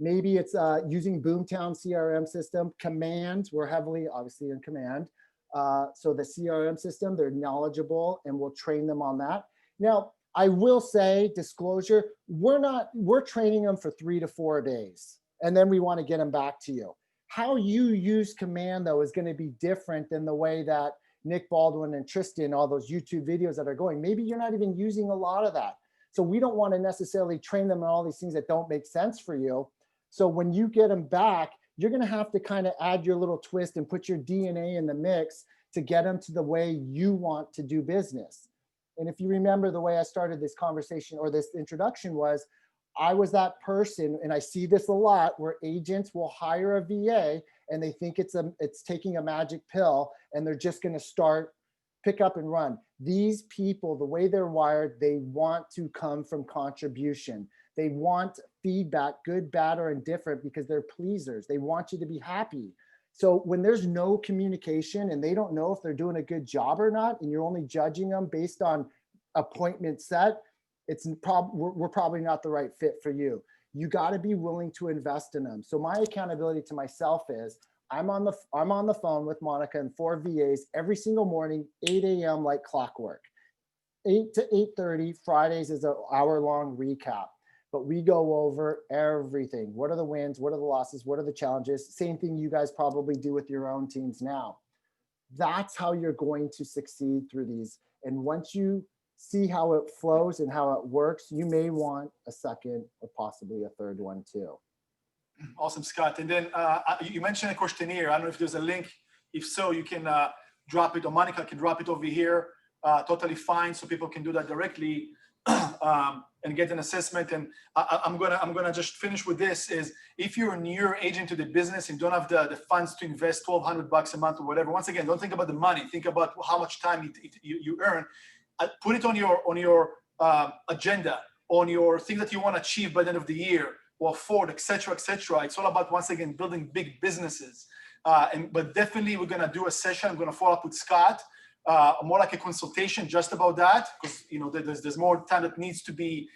Maybe it's using Boomtown CRM system. Command, we're heavily, obviously, in Command. So the CRM system, they're knowledgeable, and we'll train them on that. Now, I will say, disclosure, we're training them for 3 to 4 days, and then we want to get them back to you. How you use Command, though, is going to be different than the way that Nick Baldwin and Tristan, all those YouTube videos that are going. Maybe you're not even using a lot of that. So we don't want to necessarily train them on all these things that don't make sense for you. So when you get them back, you're going to have to kind of add your little twist and put your DNA in the mix to get them to the way you want to do business. And if you remember, the way I started this conversation or this introduction was, I was that person, and I see this a lot, where agents will hire a VA and they think it's taking a magic pill and they're just going to start, pick up and run. These people, the way they're wired, they want to come from contribution. They want feedback, good, bad, or indifferent, because they're pleasers. They want you to be happy. So when there's no communication and they don't know if they're doing a good job or not, and you're only judging them based on appointment set, we're probably not the right fit for you. You got to be willing to invest in them. So my accountability to myself is, I'm on the phone with Monica and 4 VAs every single morning, 8 a.m. like clockwork. 8 to 8:30. Fridays is an hour-long recap. But we go over everything. What are the wins? What are the losses? What are the challenges? Same thing you guys probably do with your own teams now. That's how you're going to succeed through these. And once you see how it flows and how it works, you may want a second or possibly a third one too. Awesome, Scott. And then you mentioned a questionnaire. I don't know if there's a link. If so, you can drop it, or Monica can drop it over here. Totally fine, so people can do that directly and get an assessment. And I'm gonna just finish with this: is if you're a newer agent to the business and don't have the funds to invest $1,200 a month or whatever. Once again, don't think about the money. Think about how much time you earn. Put it on your agenda, on your thing that you want to achieve by the end of the year, or afford, etc., etc. It's all about, once again, building big businesses. But definitely, we're gonna do a session. I'm gonna follow up with Scott. More like a consultation just about that, because there's more time that needs to be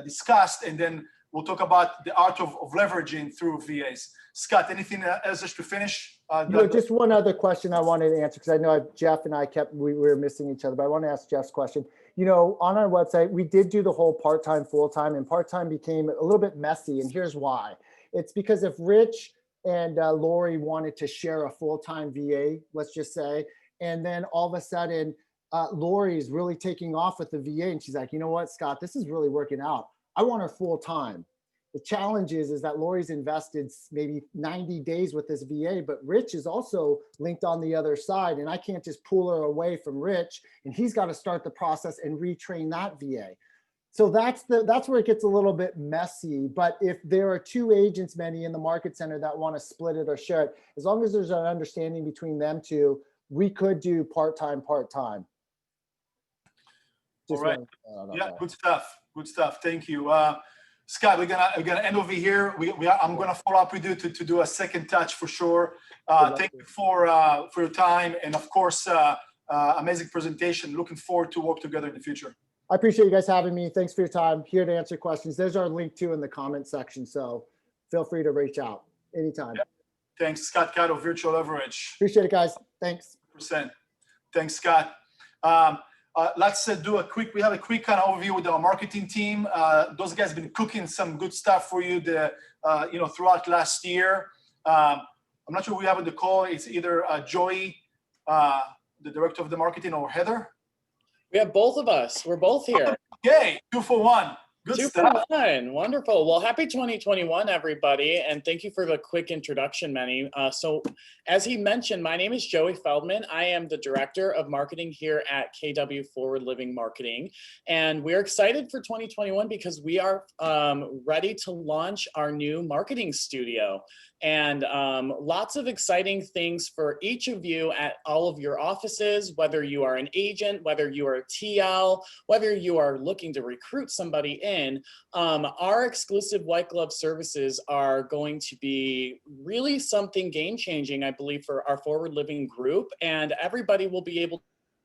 discussed, and then we'll talk about the art of leveraging through VAs. Scott, anything else just to finish? Just one other question I wanted to answer, because I know Jeff and I we were missing each other, but I want to ask Jeff's question. On our website, we did do the whole part-time, full-time, and part-time became a little bit messy, and here's why. It's because if Rich and Lori wanted to share a full-time VA, let's just say, and then all of a sudden, Lori's really taking off with the VA, and she's like, you know what, Scott, this is really working out. I want her full time. The challenge is that Lori's invested maybe 90 days with this VA, but Rich is also linked on the other side, and I can't just pull her away from Rich, and he's got to start the process and retrain that VA. So that's where it gets a little bit messy. But if there are two agents, Meny, in the market center that want to split it or share it, as long as there's an understanding between them two, we could do part-time. All right. Yeah, good stuff. Good stuff. Thank you. Scott, we're gonna end over here. I'm gonna follow up with you to do a second touch for sure. Thank you for your time, and of course, amazing presentation. Looking forward to work together in the future. I appreciate you guys having me. Thanks for your time. Here to answer questions. There's our link too in the comment section, so feel free to reach out anytime. Yeah. Thanks, Scott Cato, Virtual Leverage. Appreciate it, guys. Thanks. %. Thanks, Scott. Let's do we have a quick kind of overview with our marketing team. Those guys have been cooking some good stuff for you throughout last year. I'm not sure who we have on the call. It's either Joey, the director of the marketing, or Heather. We have both of us. We're both here. Yay, 2 for 1. Good stuff. 2 for 1. Wonderful. Well, happy 2021, everybody. And thank you for the quick introduction, Meny. So as he mentioned, my name is Joey Feldman. I am the director of marketing here at KW Forward Living Marketing. And we're excited for 2021 because we are ready to launch our new marketing studio. And lots of exciting things for each of you at all of your offices, whether you are an agent, whether you are a TL, whether you are looking to recruit somebody in. Our exclusive white glove services are going to be really something game changing, I believe, for our Forward Living group, and everybody will be able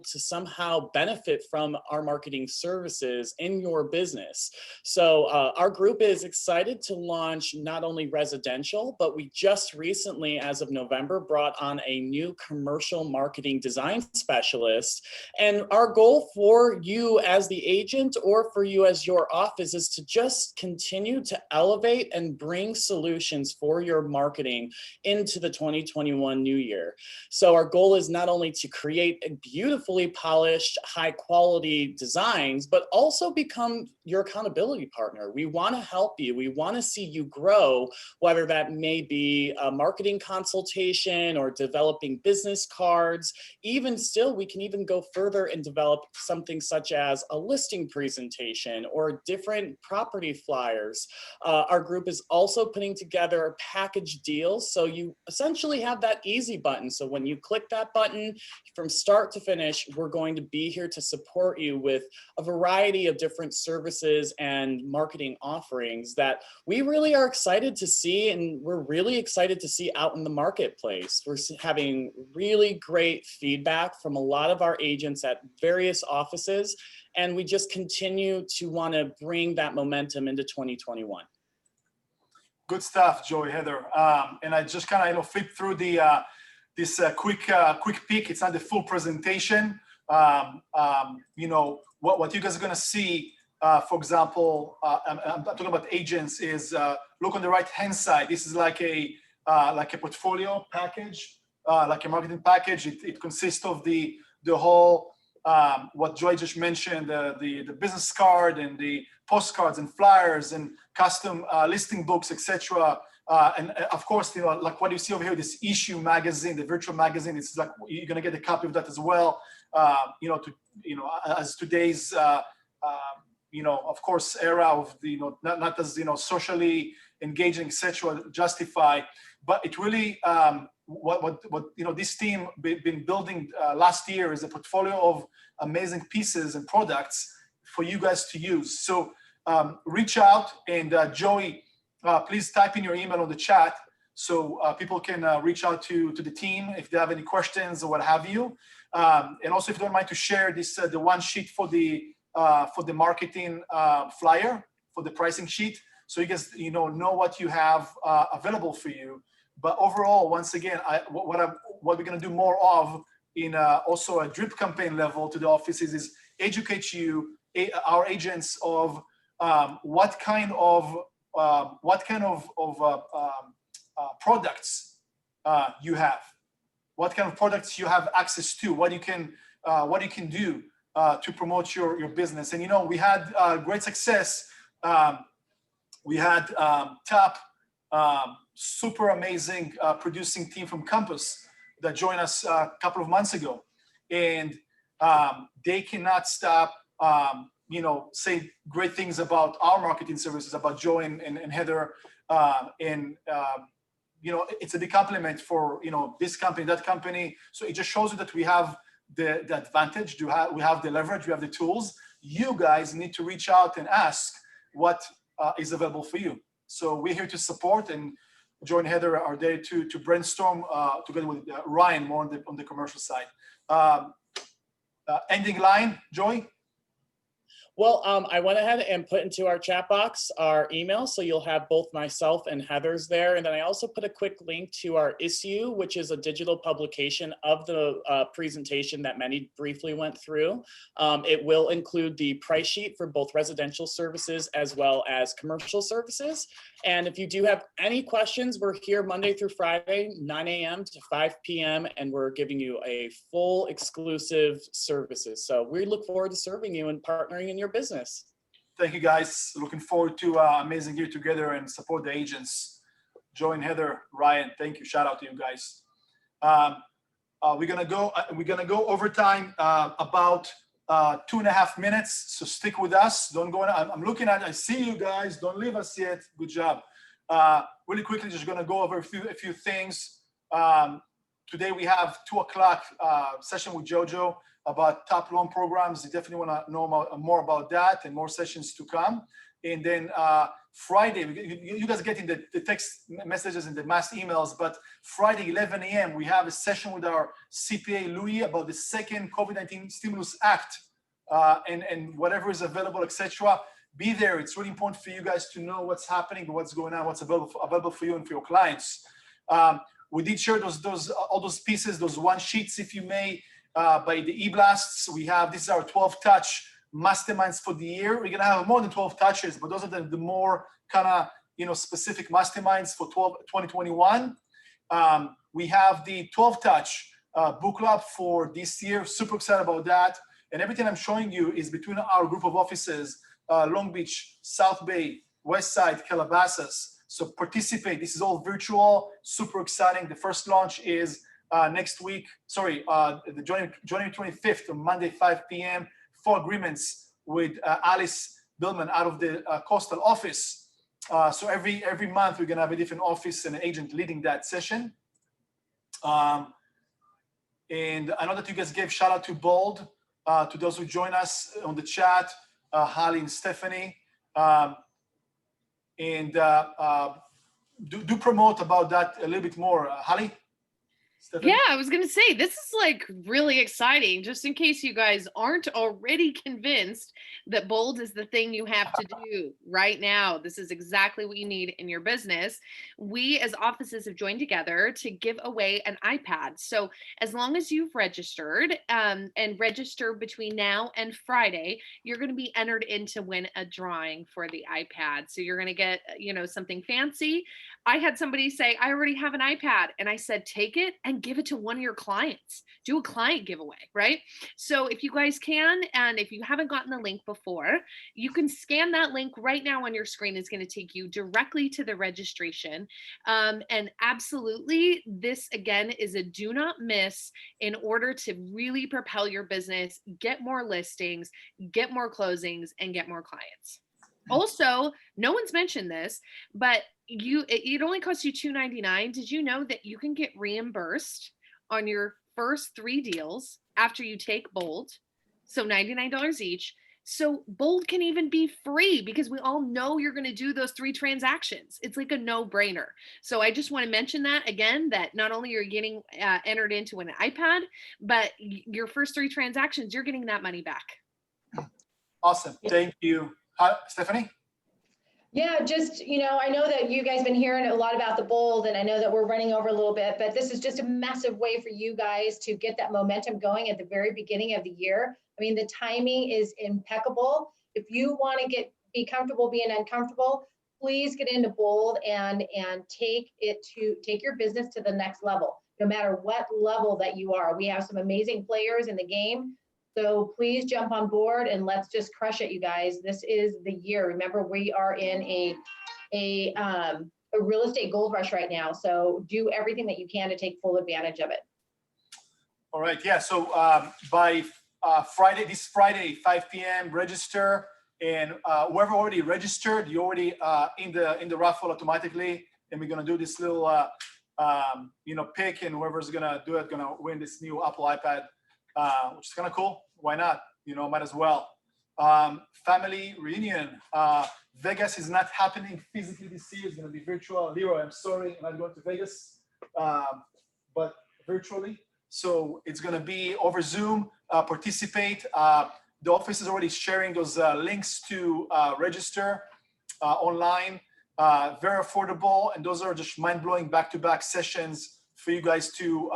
to somehow benefit from our marketing services in your business. So our group is excited to launch not only residential, but we just recently, as of November, brought on a new commercial marketing design specialist. And our goal for you as the agent or for you as your office is to just continue to elevate and bring solutions for your marketing into the 2021 new year. So our goal is not only to create a beautiful polished, high quality designs, but also become your accountability partner. We want to help you. We want to see you grow, whether that may be a marketing consultation or developing business cards. Even still, we can even go further and develop something such as a listing presentation or different property flyers. Our group is also putting together a package deal. So you essentially have that easy button. So when you click that button from start to finish, we're going to be here to support you with a variety of different services and marketing offerings that we really are excited to see, and we're really excited to see out in the marketplace. We're having really great feedback from a lot of our agents at various offices, and we just continue to want to bring that momentum into 2021. Good stuff, Joey, Heather. And I just kind of flipped through the this quick peek. It's not the full presentation. What you guys are gonna see, for example, I'm talking about agents. Is look on the right hand side. This is like a portfolio package, like a marketing package. It consists of the whole what Joy just mentioned, the business card and the postcards and flyers and custom listing books, etc. And of course, like what you see over here, this issue magazine, the virtual magazine. It's like you're gonna get a copy of that as well. As today's of course era of the not as socially engaging, etc. justify, but it really what this team been building last year is a portfolio of amazing pieces and products for you guys to use. So reach out, and Joey, please type in your email on the chat so people can reach out to the team if they have any questions or what have you. And also, if you don't mind to share this the one sheet for the marketing flyer, for the pricing sheet, so you guys know what you have available for you. But overall, once again, what we're going to do more of in also a drip campaign level to the offices is educate our agents of what kind of products you have, what kind of products you have access to, what you can do to promote your business. And we had great success. We had top super amazing producing team from Compass that joined us a couple of months ago, and they cannot stop say great things about our marketing services, about Joy and Heather, it's a big compliment for this company, that company. So it just shows you that we have the advantage, we have the leverage, we have the tools. You guys need to reach out and ask what is available for you. So we're here to support, and Joy and Heather are there to brainstorm together with Ryan more on the commercial side. Ending line, Joy? Well, I went ahead and put into our chat box our email, so you'll have both myself and Heather's there. And then I also put a quick link to our issue, which is a digital publication of the presentation that Meny briefly went through. It will include the price sheet for both residential services as well as commercial services. And if you do have any questions, we're here Monday through Friday, 9 a.m. to 5 p.m. And we're giving you a full exclusive services. So we look forward to serving you and partnering in your business. Thank you, guys. Looking forward to amazing year together and support the agents. Joy and Heather, Ryan, thank you. Shout out to you guys. We're gonna go overtime about 2.5 minutes. So stick with us. Don't go. I'm looking at. I see you guys. Don't leave us yet. Good job. Really quickly, just gonna go over a few things. Today we have 2 o'clock session with Jojo about top loan programs. You definitely want to know more about that, and more sessions to come. And then Friday, you guys are getting the text messages and the mass emails, but Friday, 11 a.m., we have a session with our CPA, Louis, about the second COVID-19 Stimulus Act and whatever is available, etc. Be there. It's really important for you guys to know what's happening, what's going on, what's available for you and for your clients. We did share all those pieces, those one sheets, if you may, by the e-blasts. We have, this is our 12 touch masterminds for the year. We're gonna have more than 12 touches, but those are the more kind of specific masterminds for 2021. We have the 12 touch book club for this year. Super excited about that. And everything I'm showing you is between our group of offices, Long Beach, South Bay, West Side, Calabasas. So participate. This is all virtual, super exciting. The first launch is next week. Sorry, the January 25th on Monday, 5 p.m. 4 agreements with Alice Billman out of the coastal office. So every month we're gonna have a different office and an agent leading that session. And I know that you guys gave shout out to Bold, to those who join us on the chat, Halley and Stephanie. And do promote about that a little bit more, Halley. Stephanie? Yeah, I was going to say, this is like really exciting, just in case you guys aren't already convinced that bold is the thing you have to do right now. This is exactly what you need in your business. We as offices have joined together to give away an iPad. So as long as you've registered and register between now and Friday, you're going to be entered in to win a drawing for the iPad. So you're going to get, something fancy. I had somebody say, I already have an iPad. And I said, take it and give it to one of your clients. Do a client giveaway, right? So if you guys can, and if you haven't gotten the link before, you can scan that link right now on your screen. It's going to take you directly to the registration. And absolutely, this again is a do not miss in order to really propel your business, get more listings, get more closings, and get more clients. Also, no one's mentioned this, but it only costs you $2.99. Did you know that you can get reimbursed on your first 3 deals after you take Bold? So $99 each. So Bold can even be free because we all know you're going to do those 3 transactions. It's like a no-brainer. So I just want to mention that again, that not only are you getting entered into an iPad, but your first 3 transactions, you're getting that money back. Awesome. Thank you. Stephanie? Yeah, just, I know that you guys been hearing a lot about the Bold, and I know that we're running over a little bit, but this is just a massive way for you guys to get that momentum going at the very beginning of the year. I mean, the timing is impeccable. If you want to be comfortable being uncomfortable, please get into Bold and take your business to the next level, no matter what level that you are. We have some amazing players in the game. So please jump on board and let's just crush it, you guys. This is the year. Remember, we are in a real estate gold rush right now. So do everything that you can to take full advantage of it. All right. Yeah. So by this Friday, 5 p.m., register, and whoever already registered, you're already in the raffle automatically. And we're gonna do this little pick, and whoever's gonna do it gonna win this new Apple iPad, which is kind of cool. Why not? Might as well. Family reunion. Vegas is not happening physically this year. It's going to be virtual. Leroy, I'm sorry, I'm not going to Vegas, but virtually. So it's going to be over Zoom. Participate. The office is already sharing those links to register online. Very affordable, and those are just mind-blowing back-to-back sessions for you guys to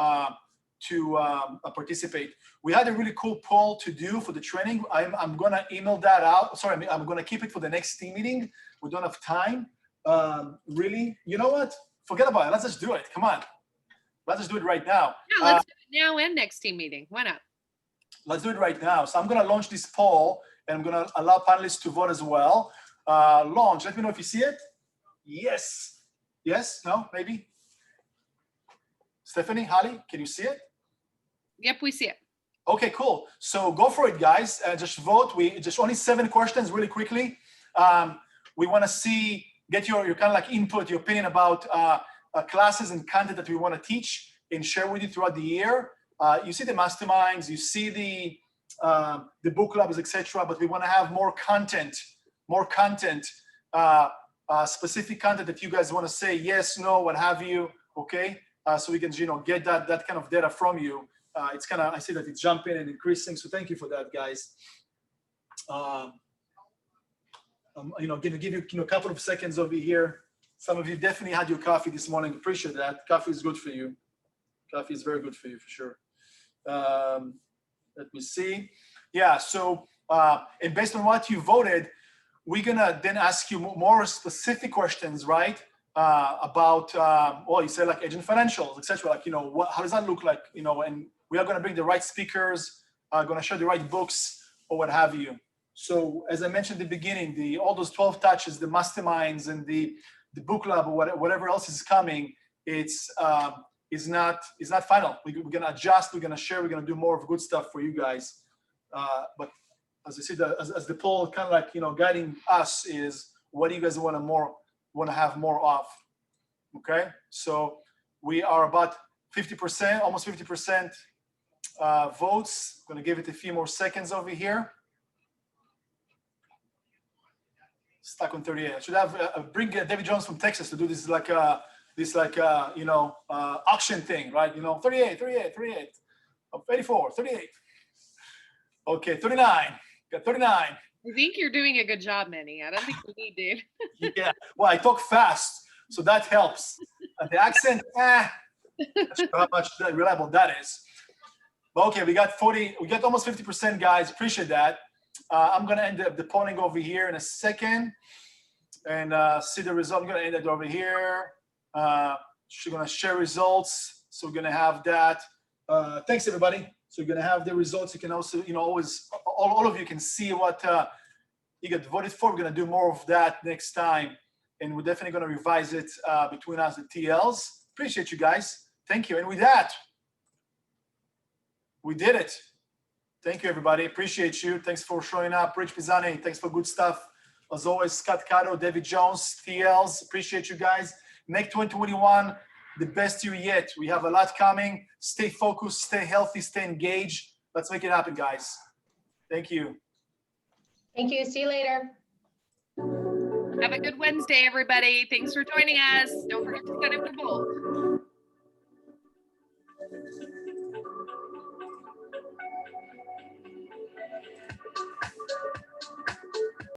participate. We had a really cool poll to do for the training. I'm gonna email that out. Sorry, I'm gonna keep it for the next team meeting. We don't have time. Really, you know what? Forget about it. Let's just do it. Come on. Let's just do it right now. Yeah, let's do it now and next team meeting. Why not? Let's do it right now. So I'm gonna launch this poll, and I'm gonna allow panelists to vote as well. Launch. Let me know if you see it. Yes. Yes. No. Maybe. Stephanie, Halley, can you see it? Yep, we see it. Okay, cool. So go for it, guys. Just vote. We just only 7 questions really quickly. We want to get your kind of like input, your opinion about classes and content that we want to teach and share with you throughout the year. You see the masterminds, you see the book clubs, etc. But we want to have more content, specific content that you guys want to say yes, no, what have you. Okay, so we can get that kind of data from you. It's kind of, I see that it's jumping and increasing. So thank you for that, guys. I'm going to give you a couple of seconds over here. Some of you definitely had your coffee this morning. Appreciate that. Coffee is good for you. Coffee is very good for you, for sure. Let me see. Yeah, so, and based on what you voted, we're going to then ask you more specific questions, right? About, you said like agent financials, etc. Like, how does that look like? And we are going to bring the right speakers, going to share the right books or what have you. So as I mentioned at the beginning, all those 12 touches, the masterminds and the book club or whatever else is coming, it's not final. We're going to adjust, we're going to share, we're going to do more of good stuff for you guys. But as I said, as the poll kind of like, guiding us is, what do you guys want to have more of? Okay, so we are about 50%, almost 50% votes. I'm going to give it a few more seconds over here. Stuck on 38. I should have bring David Jones from Texas to do this like this like, auction thing, right? 38, 38, 38, 84, 38. Okay, 39, got 39. I think you're doing a good job, Meny. I don't think we need Dave. Yeah, well, I talk fast, so that helps. The accent, not sure how much reliable that is. But okay, we got almost 50%, guys. Appreciate that. I'm gonna end the polling over here in a second and see the result. I'm gonna end it over here. She's gonna share results. So we're gonna have that. Thanks everybody. So you're gonna have the results. You can also, always all of you can see what you got voted for. We're gonna do more of that next time, and we're definitely gonna revise it between us and TLs. Appreciate you guys. Thank you. And with that, we did it. Thank you, everybody. Appreciate you. Thanks for showing up. Rich Pisani, thanks for good stuff. As always, Scott Cato, David Jones, TLs. Appreciate you guys. Make 2021 the best year yet. We have a lot coming. Stay focused, stay healthy, stay engaged. Let's make it happen, guys. Thank you. Thank you. See you later. Have a good Wednesday, everybody. Thanks for joining us. Don't forget to sign up for both.